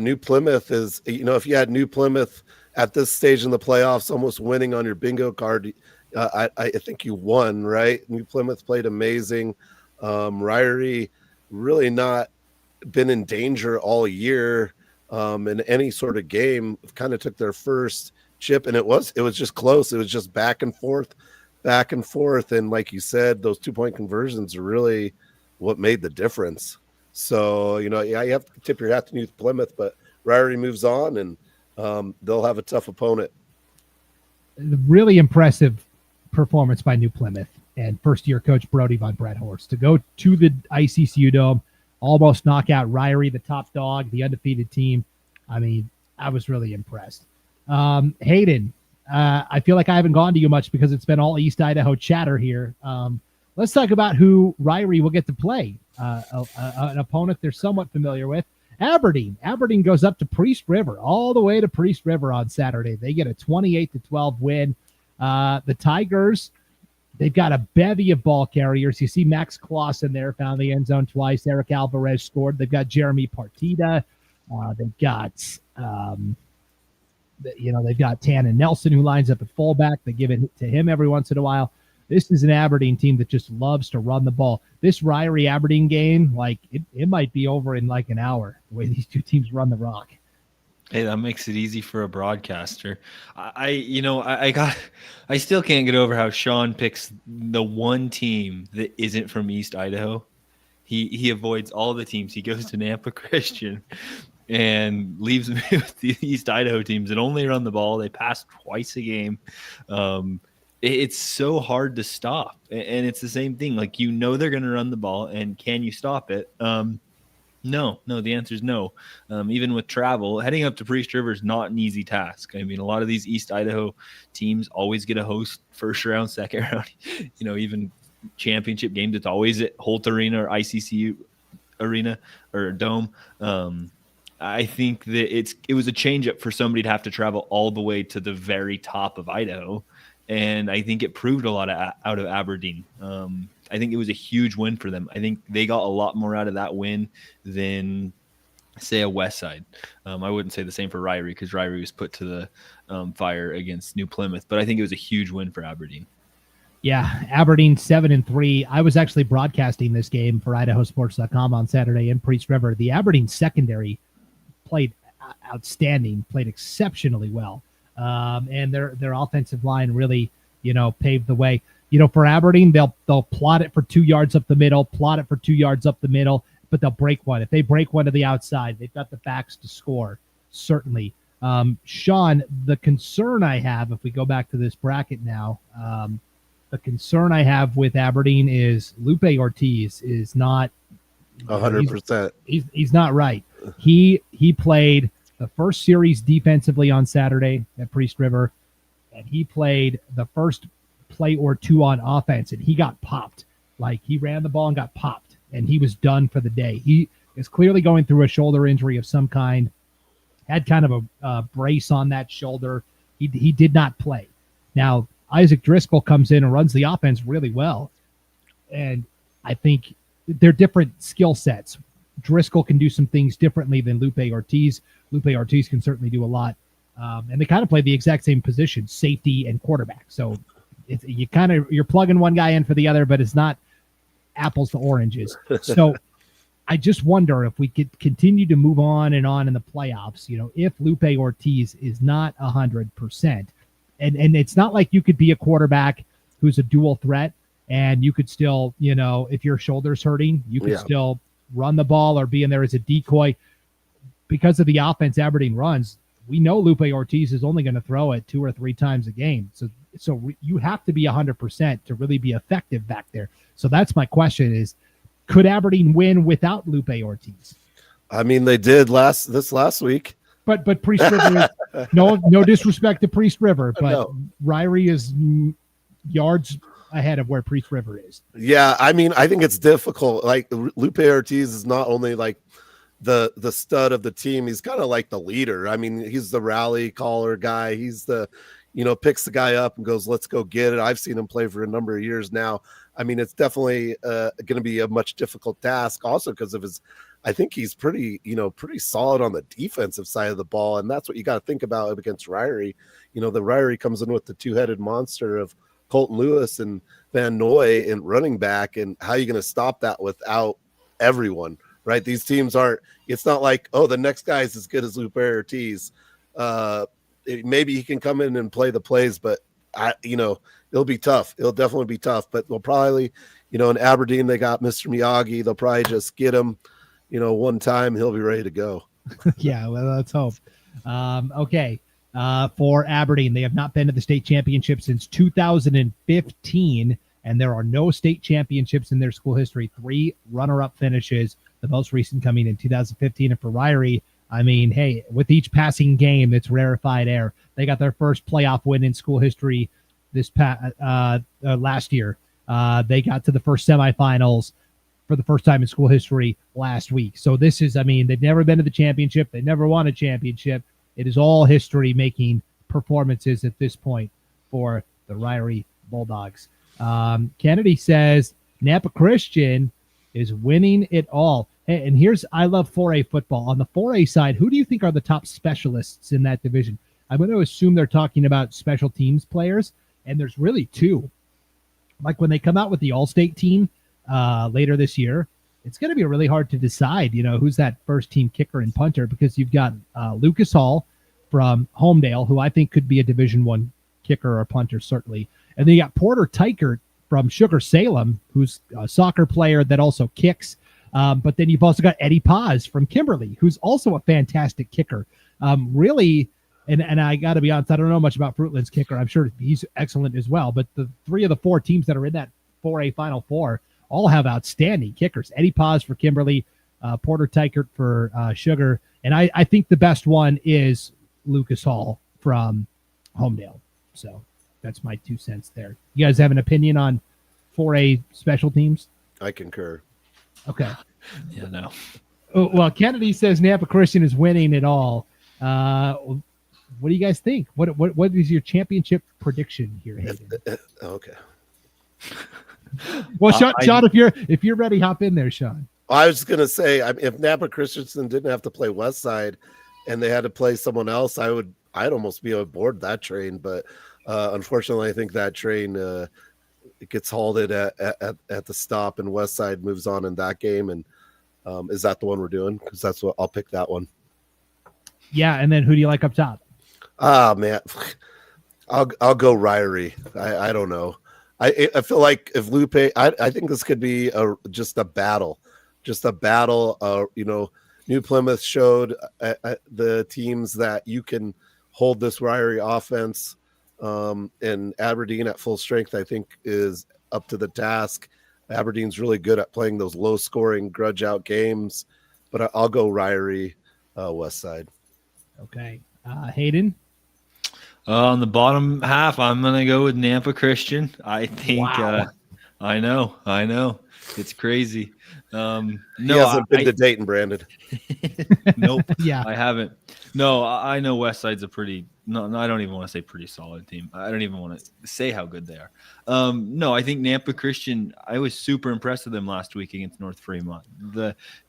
New Plymouth is, if you had New Plymouth at this stage in the playoffs, almost winning on your bingo card, I think you won, right? New Plymouth played amazing. Ryrie really not been in danger all year in any sort of game. Kind of took their first chip, and it was just close. It was just back and forth. And like you said, those 2-point conversions are really what made the difference. So, you have to tip your hat to New Plymouth, but Ryrie moves on, and they'll have a tough opponent. Really impressive performance by New Plymouth and first-year coach Brody Von Bredhorst to go to the ICCU Dome, almost knock out Ryrie, the top dog, the undefeated team. I mean, I was really impressed. Hayden, I feel like I haven't gone to you much because it's been all East Idaho chatter here. Let's talk about who Ryrie will get to play. An opponent they're somewhat familiar with, Aberdeen. Aberdeen goes up to Priest River, all the way to Priest River on Saturday. They get a 28-12 win. The Tigers, they've got a bevy of ball carriers. You see Max Clausen there, found the end zone twice. Eric Alvarez scored. They've got Jeremy Partida. They've got they've got Tannen Nelson, who lines up at fullback. They give it to him every once in a while. This is an Aberdeen team that just loves to run the ball. This Ryrie Aberdeen game, like it might be over in like an hour, the way these two teams run the rock. Hey, that makes it easy for a broadcaster. I still can't get over how Sean picks the one team that isn't from East Idaho. He avoids all the teams. He goes to Nampa Christian and leaves me with the East Idaho teams that only run the ball. They pass twice a game. It's so hard to stop. And it's the same thing. Like, they're going to run the ball, and can you stop it? No, the answer is no. Even with travel, heading up to Priest River is not an easy task. I mean, a lot of these East Idaho teams always get a host first round, second round, even championship games. It's always at Holt Arena or ICC Arena or Dome. I think that it was a change up for somebody to have to travel all the way to the very top of Idaho. And I think it proved a lot out of Aberdeen. I think it was a huge win for them. I think they got a lot more out of that win than, say, a West Side. I wouldn't say the same for Ryrie, because Ryrie was put to the fire against New Plymouth. But I think it was a huge win for Aberdeen. Yeah, Aberdeen 7-3. I was actually broadcasting this game for IdahoSports.com on Saturday in Priest River. The Aberdeen secondary played outstanding, played exceptionally well. And their offensive line really, paved the way. For Aberdeen, they'll plot it for 2 yards up the middle, but they'll break one. If they break one to the outside, they've got the backs to score, certainly. Sean, the concern I have, if we go back to this bracket now, the concern I have with Aberdeen is Lupe Ortiz is not 100%. He's not right. He played the first series defensively on Saturday at Priest River, and he played the first play or two on offense, and he got popped. Like, he ran the ball and got popped, and he was done for the day. He is clearly going through a shoulder injury of some kind, had kind of a brace on that shoulder. He did not play. Now, Isaac Driscoll comes in and runs the offense really well, and I think they're different skill sets. Driscoll can do some things differently than Lupe Ortiz. Lupe Ortiz can certainly do a lot. And they kind of play the exact same position, safety and quarterback. So you're plugging one guy in for the other, but it's not apples to oranges. So I just wonder if we could continue to move on in the playoffs, if Lupe Ortiz is not 100%. And it's not like you could be a quarterback who's a dual threat and you could still, if your shoulder's hurting, you could still run the ball or be in there as a decoy. Because of the offense Aberdeen runs, we know Lupe Ortiz is only going to throw it 2 or 3 times a game. So you have to be 100% to really be effective back there. So that's my question is, could Aberdeen win without Lupe Ortiz? I mean, they did this last week. But Priest River is no disrespect to Priest River, but no. Ryrie is yards ahead of where Priest River is. Yeah, I mean, I think it's difficult. Like, Lupe Ortiz is not only like the stud of the team, he's kind of like the leader. I mean, he's the rally caller guy. He's the, picks the guy up and goes, let's go get it. I've seen him play for a number of years now. I mean, it's definitely going to be a much difficult task also because of I think he's pretty solid on the defensive side of the ball. And that's what you got to think about against Ryrie. The Ryrie comes in with the 2-headed monster of Colton Lewis and Van Noy and running back. And how are you going to stop that without everyone, right? These teams it's not like, oh, the next guy is as good as Lupe Ortiz. Maybe he can come in and play the plays, but it'll be tough. It'll definitely be tough, but they'll probably, in Aberdeen, they got Mr. Miyagi. They'll probably just get him, one time, he'll be ready to go. Yeah. Well, let's hope. Okay. For Aberdeen, they have not been to the state championship since 2015, and there are no state championships in their school history. 3 runner-up finishes, the most recent coming in 2015. And for Ryrie, I mean, hey, with each passing game, it's rarefied air. They got their first playoff win in school history last year. They got to the first semifinals for the first time in school history last week. So this is, I mean, they've never been to the championship. They never won a championship. It is all history-making performances at this point for the Ryrie Bulldogs. Kennedy says Nampa Christian is winning it all. Hey, and here's, I love 4A football. On the 4A side, who do you think are the top specialists in that division? I'm going to assume they're talking about special teams players, and there's really two. Like when they come out with the All-State team later this year, it's going to be really hard to decide, who's that first team kicker and punter, because you've got Lucas Hall from Homedale, who I think could be a Division I kicker or punter, certainly. And then you got Porter Tykert from Sugar Salem, who's a soccer player that also kicks. But then you've also got Eddie Paz from Kimberly, who's also a fantastic kicker. Really, and I got to be honest, I don't know much about Fruitland's kicker. I'm sure he's excellent as well. But the 3 of the 4 teams that are in that 4A Final Four all have outstanding kickers. Eddie Paz for Kimberly, Porter Tykert for Sugar. And I think the best one is Lucas Hall from Homedale. So that's my 2 cents there. You guys have an opinion on 4A special teams? I concur. Okay. Yeah, no. Oh, well, Kennedy says Nampa Christian is winning it all. What do you guys think? What is your championship prediction here, Hayden? Okay. Well, Sean, if you're ready, hop in there, Sean. I was going to say, if Nampa Christensen didn't have to play West Side and they had to play someone else, I'd almost be aboard that train. But unfortunately, I think that train it gets halted at the stop, and West Side moves on in that game. And is that the one we're doing? Because that's what I'll pick that one. Yeah, and then who do you like up top? Man, I'll go Ryrie. I don't know. I feel like if Lupe, I think this could be just a battle. New Plymouth showed the teams that you can hold this Ryrie offense, and Aberdeen at full strength, I think, is up to the task. Aberdeen's really good at playing those low-scoring, grudge-out games, but I'll go Ryrie, West Side. Okay. Hayden? On the bottom half, I'm going to go with Nampa Christian. I think wow. I know. It's crazy. He hasn't been to Dayton, Brandon. Nope. Yeah. I haven't. No, I know West Side's a pretty no, I don't even want to say pretty solid team. I don't even want to say how good they are. No, I think Nampa Christian, I was super impressed with them last week against North Fremont.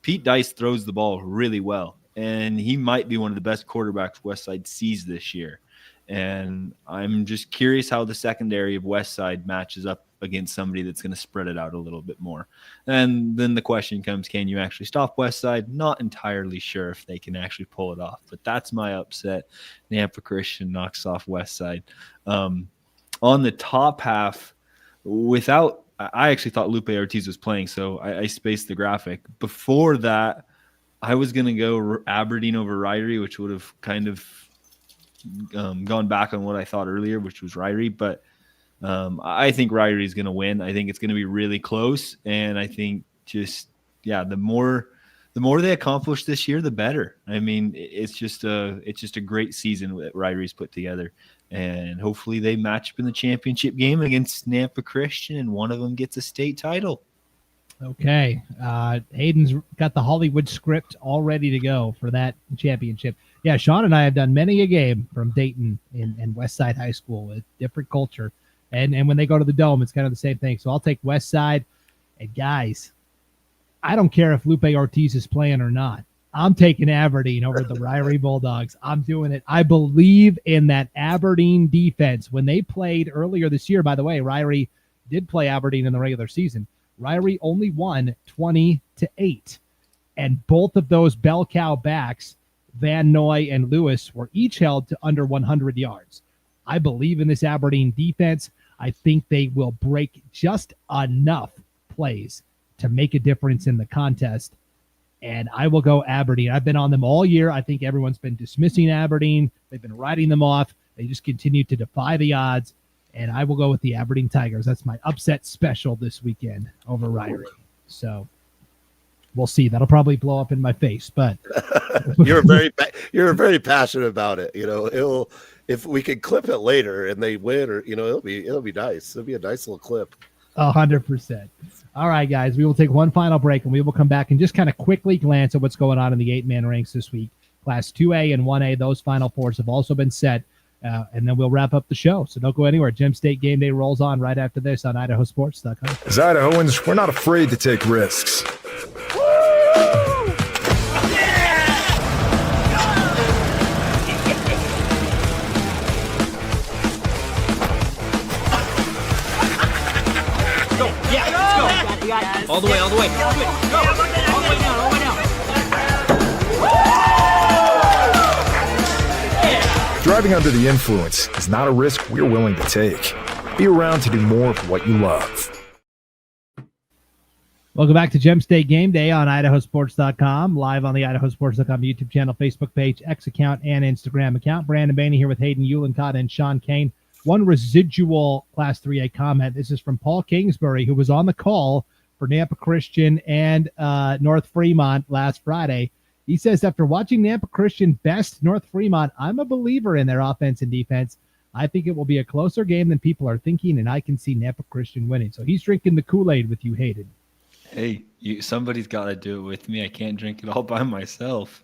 Pete Dice throws the ball really well, and he might be one of the best quarterbacks West Side sees this year. And I'm just curious how the secondary of West Side matches up against somebody that's going to spread it out a little bit more. And then the question comes, can you actually stop West Side? Not entirely sure if they can actually pull it off, but that's my upset. Nampa Christian knocks off West Side. On the top half, I actually thought Lupe Ortiz was playing, so I spaced the graphic. Before that, I was going to go Aberdeen over Ryrie, which would have kind of gone back on what I thought earlier, which was Ryrie, but I think Ryrie is going to win. I think it's going to be really close, and I think the more they accomplish this year, the better. I mean, it's just a great season that Ryrie's put together, and hopefully they match up in the championship game against Nampa Christian, and one of them gets a state title. Okay, Hayden's got the Hollywood script all ready to go for that championship. Yeah, Sean and I have done many a game from Dayton and West Side High School with different culture. And when they go to the Dome, it's kind of the same thing. So I'll take West Side. And guys, I don't care if Lupe Ortiz is playing or not. I'm taking Aberdeen over the Ryrie Bulldogs. I'm doing it. I believe in that Aberdeen defense. When they played earlier this year, by the way, Ryrie did play Aberdeen in the regular season. Ryrie only won 20-8. And both of those bell cow backs, Van Noy and Lewis, were each held to under 100 yards. I believe in this Aberdeen defense. I think they will break just enough plays to make a difference in the contest. And I will go Aberdeen. I've been on them all year. I think everyone's been dismissing Aberdeen. They've been writing them off. They just continue to defy the odds. And I will go with the Aberdeen Tigers. That's my upset special this weekend over Ryrie. So We'll see. That'll probably blow up in my face, but you're very passionate about it. If we could clip it later and they win, or it'll be nice. It'll be a nice little clip. 100%. All right, guys, we will take one final break and we will come back and just kind of quickly glance at what's going on in the 8-man ranks this week. Class 2A and 1A, those Final Fours have also been set, and then we'll wrap up the show. So don't go anywhere. Gem State Game Day rolls on right after this on IdahoSports.com. As Idahoans, we're not afraid to take risks. All the way. Go. All the way down. Driving under the influence is not a risk we're willing to take. Be around to do more of what you love. Welcome back to Gem State Game Day on IdahoSports.com, live on the IdahoSports.com YouTube channel, Facebook page, X account, and Instagram account. Brandon Baney here with Hayden Uhlenkott and Sean Kane. One residual Class 3A comment. This is from Paul Kingsbury, who was on the call for Nampa Christian and North Fremont last Friday. He says, after watching Nampa Christian best North Fremont, I'm a believer in their offense and defense. I think it will be a closer game than people are thinking, and I can see Nampa Christian winning. So he's drinking the Kool-Aid with you, Hayden. Hey, somebody's got to do it with me. I can't drink it all by myself.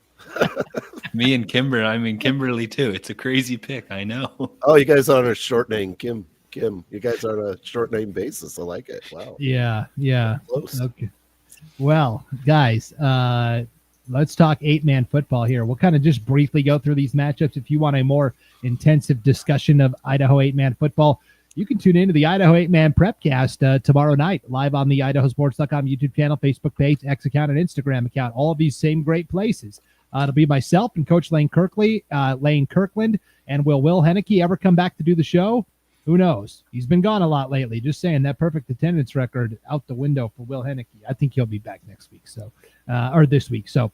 Me and Kimberly too. It's a crazy pick, I know. Oh, you guys are on a short name, Kim. You guys are on a short name basis. I like it. Wow. Yeah. Close. Okay. Well, guys, let's talk 8-man football here. We'll kind of just briefly go through these matchups. If you want a more intensive discussion of Idaho 8-man football, you can tune into the Idaho 8-man Prepcast tomorrow night, live on the IdahoSports.com YouTube channel, Facebook page, X account, and Instagram account. All of these same great places. It'll be myself and Coach Lane Kirkland, and will Henneke ever come back to do the show? Who knows? He's been gone a lot lately. Just saying, that perfect attendance record out the window for Will Henneke. I think he'll be back next week, or this week. So,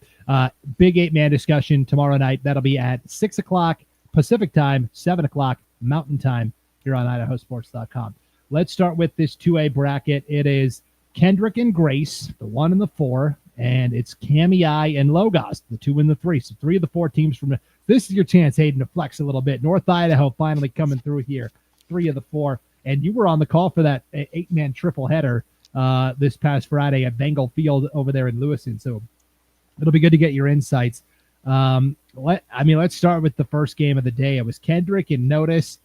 big 8-man discussion tomorrow night. That'll be at 6 o'clock Pacific time, 7 o'clock Mountain time here on IdahoSports.com. Let's start with this 2A bracket. It is Kendrick and Grace, the 1 and the 4, and it's Cammy I and Logos, the 2 and the 3. So 3 of the 4 teams from this is your chance, Hayden, to flex a little bit. North Idaho finally coming through here. 3 of the 4, and you were on the call for that 8-man triple header this past Friday at Bengal Field over there in Lewiston. So it'll be good to get your insights. Let's start with the first game of the day. It was Kendrick and Notice.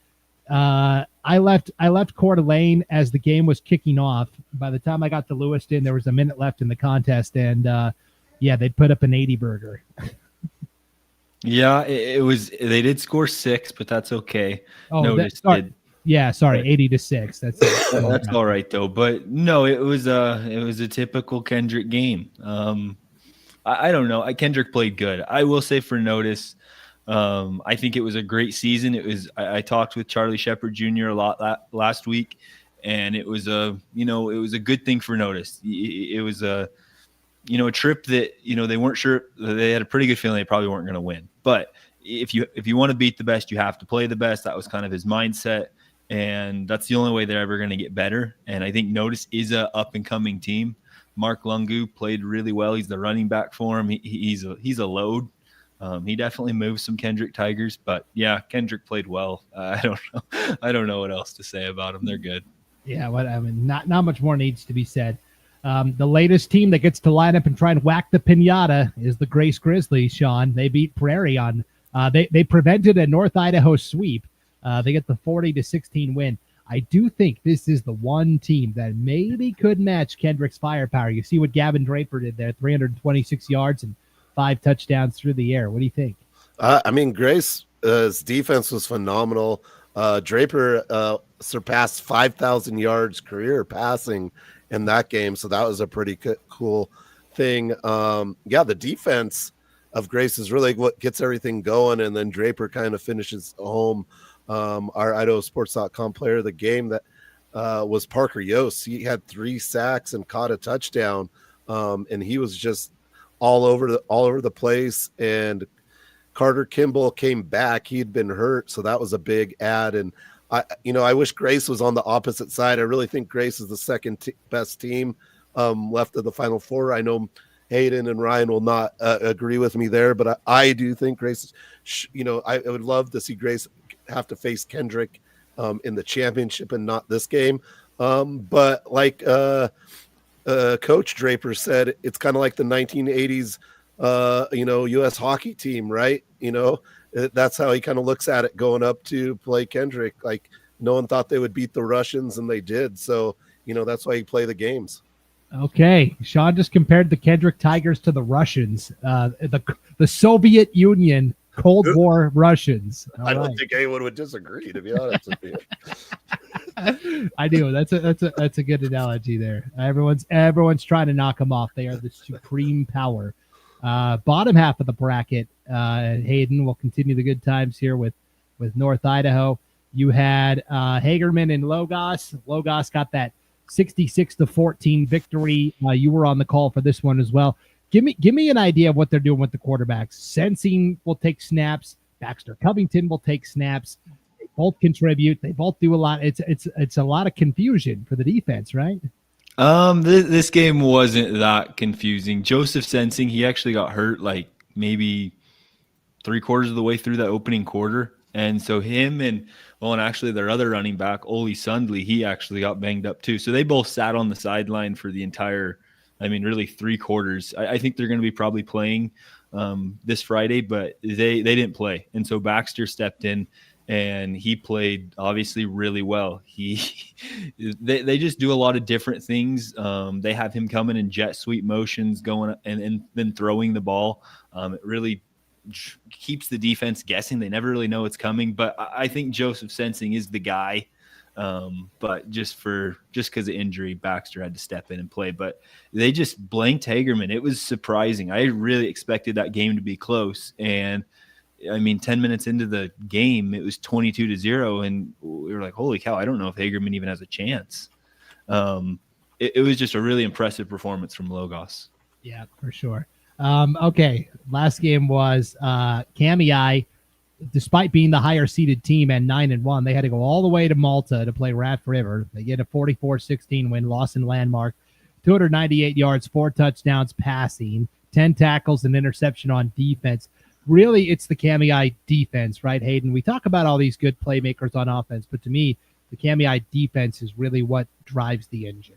I left Coeur d'Alene as the game was kicking off. By the time I got to Lewiston, there was a minute left in the contest, and they put up an 80 burger. Yeah, it was. They did score 6, but that's okay. Oh, Notice did. Yeah, sorry, 80-6. That's it. That's all right though. But no, it was a typical Kendrick game. I don't know. Kendrick played good. I will say for Notice, I think it was a great season. It was. I talked with Charlie Shepard Jr. a lot last week, and it was a good thing for Notice. It was a trip that they weren't sure. They had a pretty good feeling they probably weren't going to win. But if you want to beat the best, you have to play the best. That was kind of his mindset. And that's the only way they're ever going to get better. And I think Notice is a up-and-coming team. Mark Lungu played really well. He's the running back for him. He's a load. He definitely moves some Kendrick Tigers. But, yeah, Kendrick played well. I don't know. I don't know what else to say about him. They're good. Yeah, not much more needs to be said. The latest team that gets to line up and try and whack the piñata is the Grace Grizzlies, Sean. They beat Prairie on they prevented a North Idaho sweep. They get the 40-16 win. I do think this is the one team that maybe could match Kendrick's firepower. You see what Gavin Draper did there, 326 yards and 5 touchdowns through the air. What do you think? Grace's defense was phenomenal. Draper surpassed 5,000 yards career passing in that game, so that was a pretty cool thing. The defense of Grace is really what gets everything going, and then Draper kind of finishes home. Our IdahoSports.com player of the game that was Parker Yost. He had 3 sacks and caught a touchdown, and he was just all over the place. And Carter Kimball came back. He had been hurt, so that was a big add. And I wish Grace was on the opposite side. I really think Grace is the second best team left of the Final Four. I know Hayden and Ryan will not agree with me there, but I do think Grace, I would love to see Grace have to face Kendrick in the championship and not this game. But like Coach Draper said, it's kind of like the 1980s, U.S. hockey team, right? That's how he kind of looks at it going up to play Kendrick. Like no one thought they would beat the Russians, and they did. So, that's why you play the games. Okay, Sean just compared the Kendrick Tigers to the Russians, the Soviet Union Cold War Russians. I don't think anyone would disagree, to be honest with you. I do. That's a good analogy there. Everyone's trying to knock them off. They are the supreme power. Bottom half of the bracket, Hayden, will continue the good times here with North Idaho. You had Hagerman and Logos. Logos got that 66-14 victory. You were on the call for this one as well. Give me an idea of what they're doing with the quarterbacks. Sensing will take snaps. Baxter Covington will take snaps. They both contribute. They both do a lot. It's a lot of confusion for the defense, right? This game wasn't that confusing. Joseph Sensing, he actually got hurt like maybe 3/4 of the way through that opening quarter. And so him and actually their other running back, Ole Sundley, he actually got banged up too. So they both sat on the sideline for the entire, really 3 quarters. I think they're going to be probably playing this Friday, but they didn't play. And so Baxter stepped in and he played obviously really well. They just do a lot of different things. They have him coming in jet sweep motions going and then throwing the ball. It really keeps the defense guessing. They never really know it's coming, but I think Joseph Sensing is the guy. But just because of injury, Baxter had to step in and play, but they just blanked Hagerman. It was surprising. I really expected that game to be close. And 10 minutes into the game, it was 22-0. And we were like, holy cow, I don't know if Hagerman even has a chance. It was just a really impressive performance from Logos. Yeah, for sure. Okay, last game was Kamei. Despite being the higher seeded team and 9-1, they had to go all the way to Malta to play Raft River. They get a 44-16 win, loss in Landmark, 298 yards, 4 touchdowns passing, 10 tackles, and interception on defense. Really, it's the Kamei defense, right, Hayden? We talk about all these good playmakers on offense, but to me, the Kamei defense is really what drives the engine.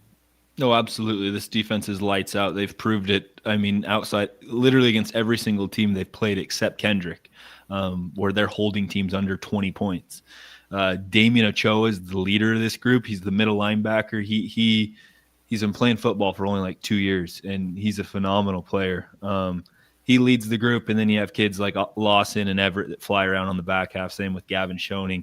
No, absolutely. This defense is lights out. They've proved it. Outside, literally against every single team they've played except Kendrick, where they're holding teams under 20 points. Damian Ochoa is the leader of this group. He's the middle linebacker. He's been playing football for only like 2 years, and he's a phenomenal player. He leads the group, and then you have kids like Lawson and Everett that fly around on the back half. Same with Gavin Schoening.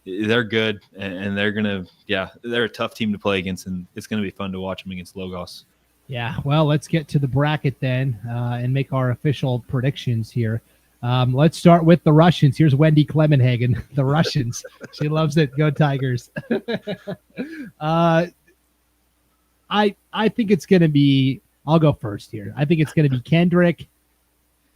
They're good, and they're a tough team to play against, and it's going to be fun to watch them against Logos. Yeah, well, let's get to the bracket then and make our official predictions here. Let's start with the Russians. Here's Wendy Clemenhagen, the Russians. She loves it. Go Tigers. I think it's going to be – I'll go first here. I think it's going to be Kendrick,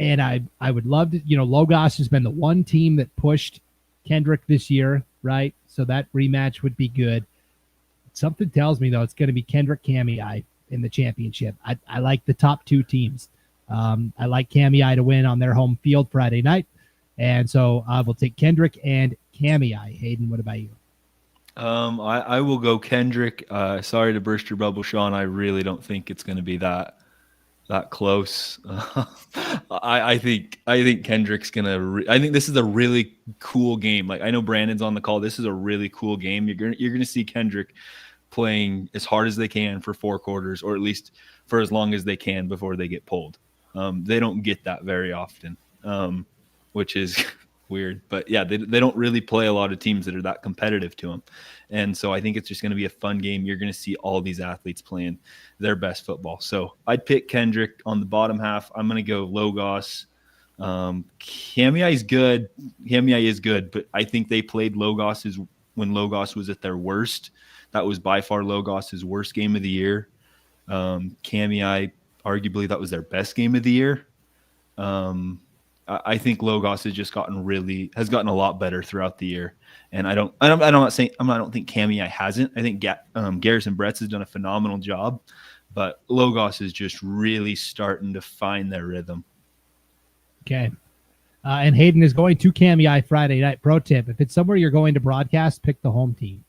and I would love to – Logos has been the one team that pushed Kendrick this year, right? So that rematch would be good. Something tells me, though, it's going to be Kendrick Kamei in the championship. I like the top 2 teams. I like Kamei to win on their home field Friday night. And so I will take Kendrick and Kamei. Hayden, what about you? I will go Kendrick. Sorry to burst your bubble, Sean. I really don't think it's going to be that close. I think Kendrick's gonna. I think this is a really cool game. Like, I know Brandon's on the call. This is a really cool game. You're gonna see Kendrick playing as hard as they can for 4 quarters, or at least for as long as they can before they get pulled. They don't get that very often, which is weird. But yeah, they don't really play a lot of teams that are that competitive to them. And so I think it's just going to be a fun game. You're going to see all these athletes playing their best football. So I'd pick Kendrick on the bottom half. I'm going to go Logos. Kamei is good. Kamei is good, but I think they played Logos when Logos was at their worst. That was by far Logos' worst game of the year. Kamei, arguably, that was their best game of the year. I think Logos has just gotten a lot better throughout the year. And I don't think Kamei hasn't. I think Garrison Bretz has done a phenomenal job, but Logos is just really starting to find their rhythm. Okay. And Hayden is going to Cami Friday night. Pro tip: if it's somewhere you're going to broadcast, pick the home team.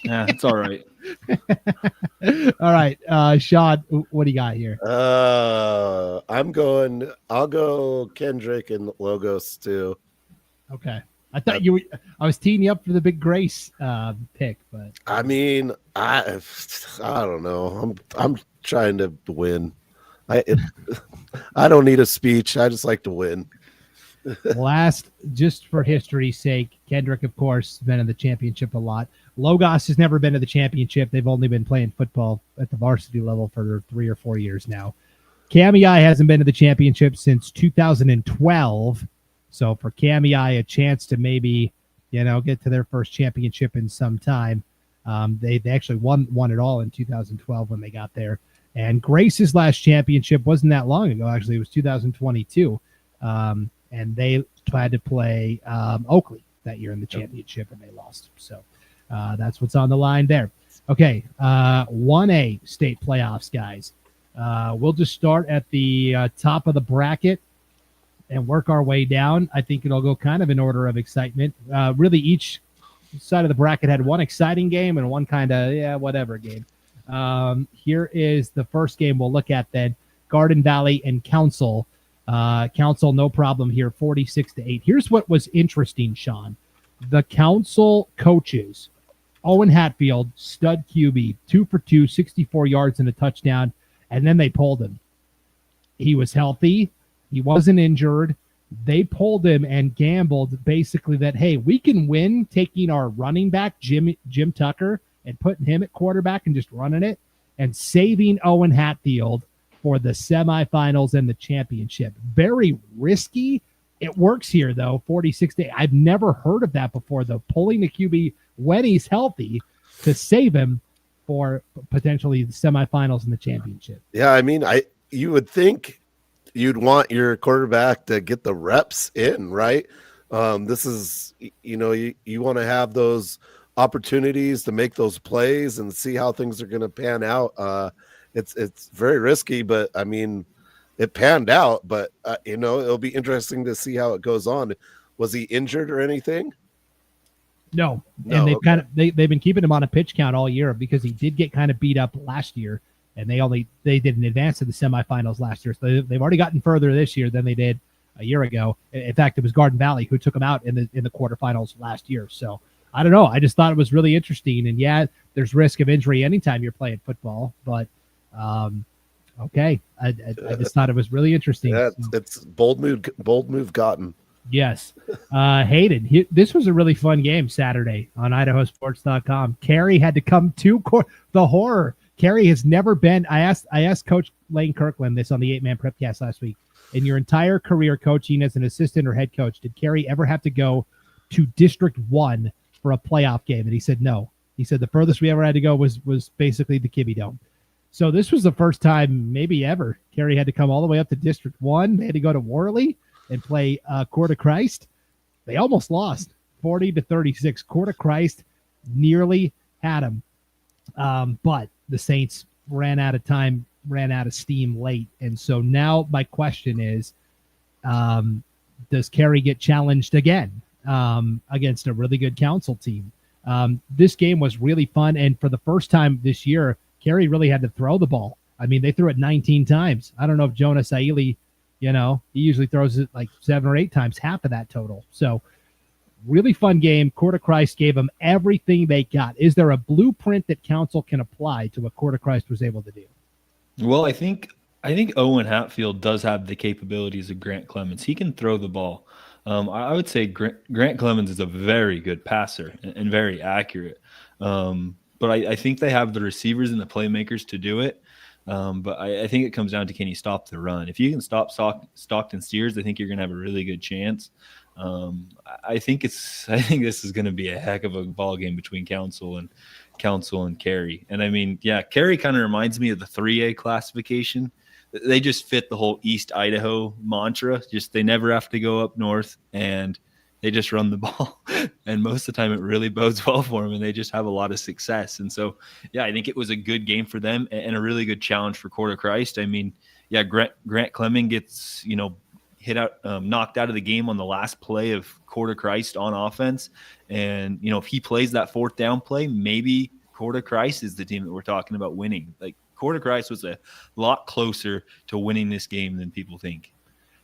Yeah, it's all right. All right, Sean, what do you got here? I'll go Kendrick and Logos too. Okay. I thought I was teeing you up for the big Grace pick, but I mean, I don't know. I'm trying to win. I don't need a speech. I just like to win. Last, just for history's sake, Kendrick, of course, been in the championship a lot. Logos has never been to the championship. They've only been playing football at the varsity level for 3 or 4 years now. Cami hasn't been to the championship since 2012. So for Cami, a chance to maybe, get to their first championship in some time. They actually won it all in 2012 when they got there. And Grace's last championship wasn't that long ago. Actually, it was 2022. And they had to play Oakley that year in the championship, and they lost. So that's what's on the line there. Okay, 1A state playoffs, guys. We'll just start at the top of the bracket and work our way down. I think it'll go kind of in order of excitement. Really, each side of the bracket had one exciting game and one kind of, whatever game. Here is the first game we'll look at then. Garden Valley and Council. Council, no problem here, 46-8. Here's what was interesting, Sean. The Council coaches, Owen Hatfield, stud QB, 2 for 2, 64 yards and a touchdown, and then they pulled him. He was healthy. He wasn't injured. They pulled him and gambled basically that, hey, we can win taking our running back, Jim Tucker, and putting him at quarterback and just running it and saving Owen Hatfield for the semifinals and the championship. Very risky. It works here, though, 46-8. I've never heard of that before, though, pulling the QB when he's healthy to save him for potentially the semifinals and the championship. Yeah, I mean, you would think you'd want your quarterback to get the reps in, right? This is, you want to have those opportunities to make those plays and see how things are going to pan out. It's very risky, but I mean, it panned out. But it'll be interesting to see how it goes on. Was he injured or anything? No, and they've been keeping him on a pitch count all year because he did get kind of beat up last year, and they didn't advance to the semifinals last year. So they've already gotten further this year than they did a year ago. In fact, it was Garden Valley who took him out in the quarterfinals last year. So I don't know. I just thought it was really interesting. And yeah, there's risk of injury anytime you're playing football, but okay. I just thought it was really interesting. Yeah, it's bold move gotten. Yes. Hayden, this was a really fun game Saturday on IdahoSports.com. Carey had to come to the horror. Carey has never been. I asked Coach Lane Kirkland this on the 8-Man Prepcast last week. In your entire career coaching as an assistant or head coach, did Carey ever have to go to District 1 for a playoff game? And he said no. He said the furthest we ever had to go was basically the Kibbe Dome. So this was the first time maybe ever Carey had to come all the way up to District 1. They had to go to Worley and play Court of Christ. They almost lost 40-36. Court of Christ nearly had them. But the Saints ran out of time, ran out of steam late. And so now my question is, does Carey get challenged again against a really good Council team? This game was really fun. And for the first time this year, Carey really had to throw the ball. I mean, they threw it 19 times. I don't know if Jonah Saili, he usually throws it like 7 or 8 times, half of that total. So really fun game. Court of Christ gave them everything they got. Is there a blueprint that Council can apply to what Court of Christ was able to do? Well, I think Owen Hatfield does have the capabilities of Grant Clemens. He can throw the ball. I would say Grant Clemens is a very good passer and very accurate. But I think they have the receivers and the playmakers to do it. But I think it comes down to, can you stop the run? If you can stop Stockton Steers, I think you're going to have a really good chance. I think this is going to be a heck of a ball game between Council and Carey. And I mean, yeah, Carey kind of reminds me of the 3A classification. They just fit the whole East Idaho mantra. Just they never have to go up north, and they just run the ball. And most of the time it really bodes well for them, and they just have a lot of success. And so, yeah, I think it was a good game for them and a really good challenge for Quarter Christ. I mean, yeah, Grant Clemming gets, hit out, knocked out of the game on the last play of Quarter Christ on offense. And, if he plays that fourth down play, maybe Quarter Christ is the team that we're talking about winning. Like, Quarter Christ was a lot closer to winning this game than people think.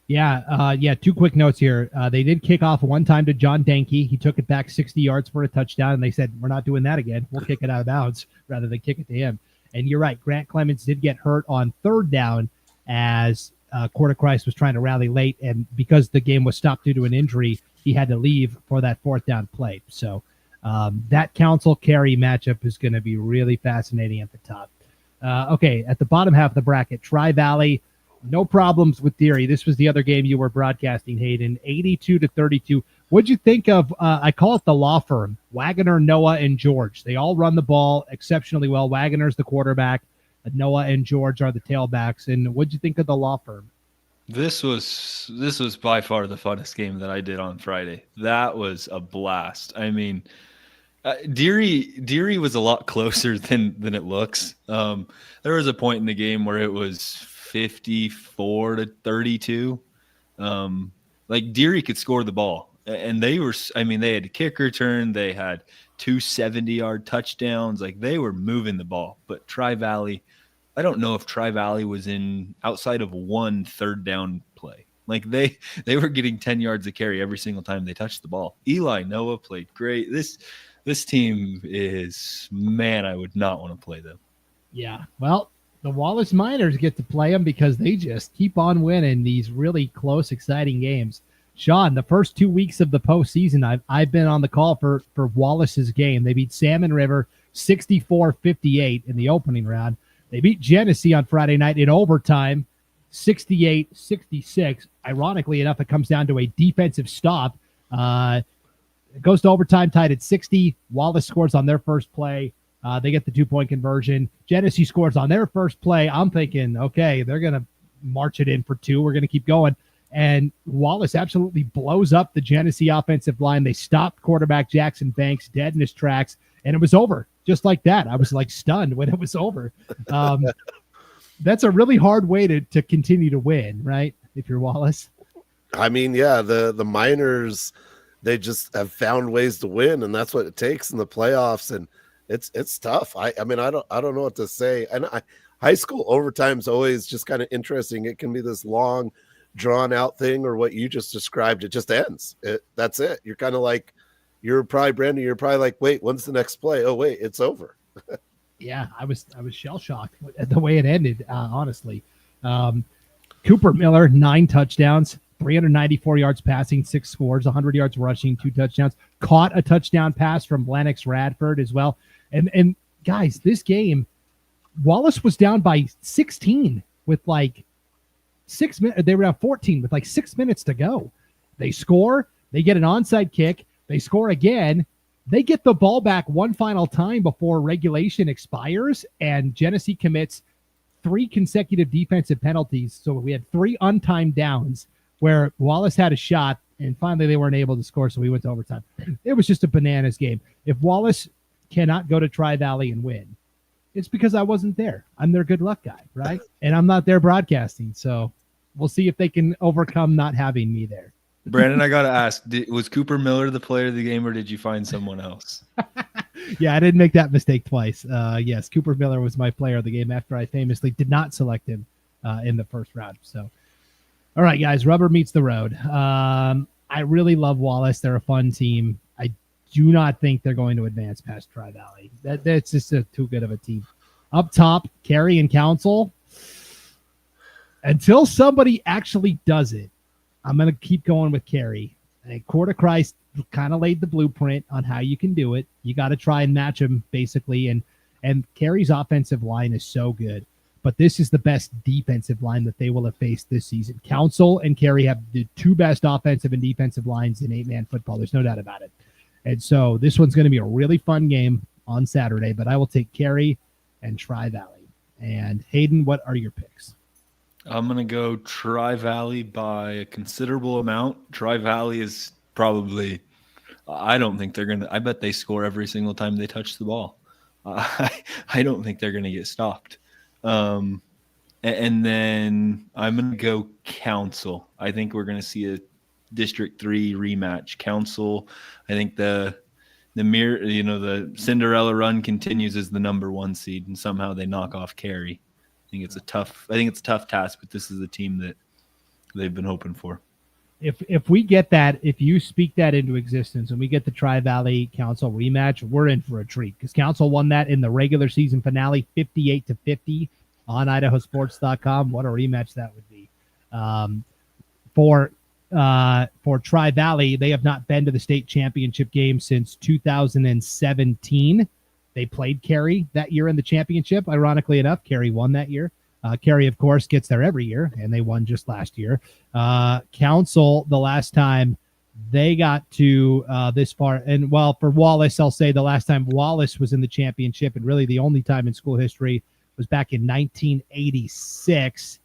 Yeah. Two quick notes here. They did kick off one time to John Danke. He took it back 60 yards for a touchdown, and they said, we're not doing that again. We'll kick it out of bounds rather than kick it to him. And you're right. Grant Clemens did get hurt on third down as Quarter Christ was trying to rally late. And because the game was stopped due to an injury, he had to leave for that fourth down play. So that Council Carey matchup is going to be really fascinating at the top. Okay, at the bottom half of the bracket, Tri-Valley, no problems with Deary. This was the other game you were broadcasting, Hayden, 82-32. What'd you think of, I call it the law firm, Wagoner, Noah, and George. They all run the ball exceptionally well. Wagoner's the quarterback. Noah and George are the tailbacks. And what'd you think of the law firm? This was by far the funnest game that I did on Friday. That was a blast. I mean, Deary was a lot closer than it looks. There was a point in the game where it was 54-32. Like, Deary could score the ball, and they had a kick return. They had 2 70-yard touchdowns. Like, they were moving the ball. But Tri-Valley, I don't know if Tri-Valley was in outside of one third down play. Like, they were getting 10 yards of carry every single time they touched the ball. Eli Noah played great. This team is, man, I would not want to play them. Yeah, well, the Wallace Miners get to play them because they just keep on winning these really close, exciting games. Sean, the first 2 weeks of the postseason, I've been on the call for Wallace's game. They beat Salmon River 64-58 in the opening round. They beat Genesee on Friday night in overtime 68-66. Ironically enough, it comes down to a defensive stop. It goes to overtime, tied at 60. Wallace scores on their first play. They get the 2-point conversion. Genesee scores on their first play. I'm thinking, okay, they're going to march it in for 2. We're going to keep going. And Wallace absolutely blows up the Genesee offensive line. They stopped quarterback Jackson Banks dead in his tracks, and it was over just like that. I was like stunned when it was over. That's a really hard way to continue to win, right? If you're Wallace. I mean, yeah, the Miners, they just have found ways to win, and that's what it takes in the playoffs. And it's tough. I mean, I don't know what to say. And high school overtime is always just kind of interesting. It can be this long, drawn out thing, or what you just described. It just ends. That's it. You're kind of like, you're probably like, wait, when's the next play? Oh, wait, it's over. Yeah, I was shell shocked at the way it ended. Honestly, Cooper Miller, 9 touchdowns, 394 yards passing, 6 scores, 100 yards rushing, 2 touchdowns. Caught a touchdown pass from Lennox Radford as well. And guys, this game, Wallace was down by 16 with like 6 minutes. They were down 14 with like 6 minutes to go. They score. They get an onside kick. They score again. They get the ball back one final time before regulation expires, and Genesee commits 3 consecutive defensive penalties. So we had 3 untimed downs where Wallace had a shot, and finally they weren't able to score, so we went to overtime. It was just a bananas game. If Wallace cannot go to Tri-Valley and win, it's because I wasn't there. I'm their good luck guy, right? And I'm not there broadcasting, so we'll see if they can overcome not having me there. Brandon, I got to ask, was Cooper Miller the player of the game, or did you find someone else? Yeah, I didn't make that mistake twice. Yes, Cooper Miller was my player of the game after I famously did not select him in the first round. So, all right, guys, rubber meets the road. I really love Wallace. They're a fun team. I do not think they're going to advance past Tri-Valley. That's just too good of a team. Up top, Carey and Council. Until somebody actually does it, I'm going to keep going with Carey. Quarter Christ kind of laid the blueprint on how you can do it. You got to try and match him, basically. And Carey's offensive line is so good. But this is the best defensive line that they will have faced this season. Council and Carey have the 2 best offensive and defensive lines in 8-man football. There's no doubt about it. And so this one's going to be a really fun game on Saturday, but I will take Carey and Tri-Valley. And Hayden, what are your picks? I'm going to go Tri-Valley by a considerable amount. Tri-Valley is probably. I don't think they're going to – I bet they score every single time they touch the ball. I don't think they're going to get stopped. And then I'm going to go Council. I think we're going to see a District 3 rematch. Council, I think the Cinderella run continues as the number 1 seed, and somehow they knock off Cary. I think it's a tough task, but this is the team that they've been hoping for. If we get that, if you speak that into existence and we get the Tri-Valley Council rematch, we're in for a treat, because Council won that in the regular season finale 58-50 on IdahoSports.com. What a rematch that would be. For Tri-Valley, they have not been to the state championship game since 2017. They played Cary that year in the championship. Ironically enough, Cary won that year. Cary, of course, gets there every year, and they won just last year. Council, the last time they got to this far, and well, for Wallace, I'll say the last time Wallace was in the championship, and really the only time in school history, was back in 1986.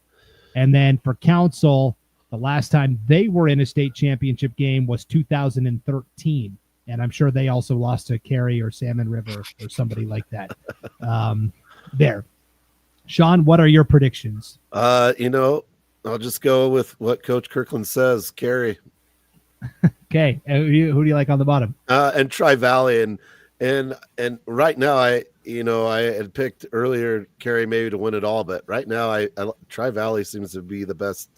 And then for Council, the last time they were in a state championship game was 2013. And I'm sure they also lost to Cary or Salmon River or somebody like that. There. Sean, what are your predictions? I'll just go with what Coach Kirkland says, Cary. Okay. Who do you like on the bottom? And Tri-Valley. And right now, I had picked earlier Cary maybe to win it all, but right now Tri-Valley seems to be the best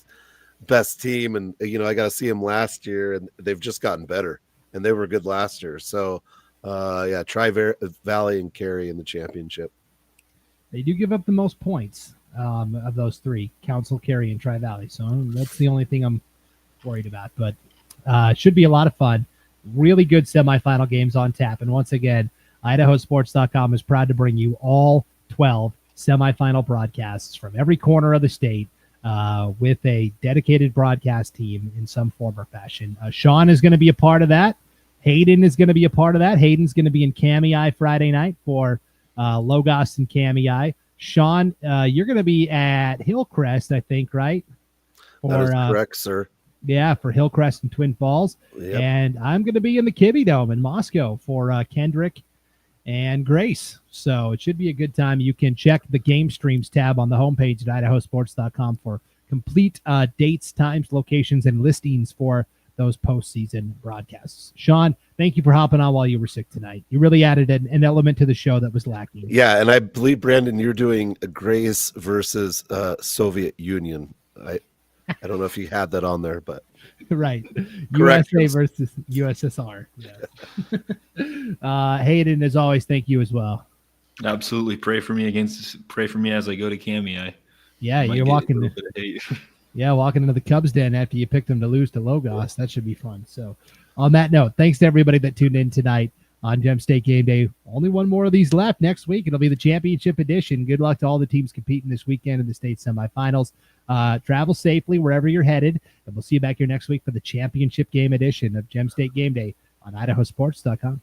team. And, I got to see them last year, and they've just gotten better, and they were good last year. So, Tri-Valley and Cary in the championship. They do give up the most points of those three, Council, Cary, and Tri-Valley. So that's the only thing I'm worried about. But should be a lot of fun. Really good semifinal games on tap. And once again, IdahoSports.com is proud to bring you all 12 semifinal broadcasts from every corner of the state with a dedicated broadcast team in some form or fashion. Sean is going to be a part of that. Hayden is going to be a part of that. Hayden's going to be in Kamei Friday night for Logos and Kamei. Sean, you're going to be at Hillcrest, I think, right? That is correct, sir. Yeah, for Hillcrest and Twin Falls. Yep. And I'm going to be in the Kibbe Dome in Moscow for Kendrick and Grace. So it should be a good time. You can check the Game Streams tab on the homepage at IdahoSports.com for complete dates, times, locations, and listings for those postseason broadcasts. Sean, thank you for hopping on while you were sick tonight. You really added an element to the show that was lacking. Yeah, and I believe, Brandon, you're doing a Grace versus Soviet Union. I don't know if you had that on there, but right. Correct. USA versus USSR. Yeah. Hayden, as always, thank you as well. Absolutely. Pray for me as I go to Kamei. Yeah, you're walking into the Cubs den after you picked them to lose to Logos. That should be fun. So on that note, thanks to everybody that tuned in tonight on Gem State Game Day. Only one more of these left next week. It'll be the championship edition. Good luck to all the teams competing this weekend in the state semifinals. Travel safely wherever you're headed, and we'll see you back here next week for the championship game edition of Gem State Game Day on IdahoSports.com.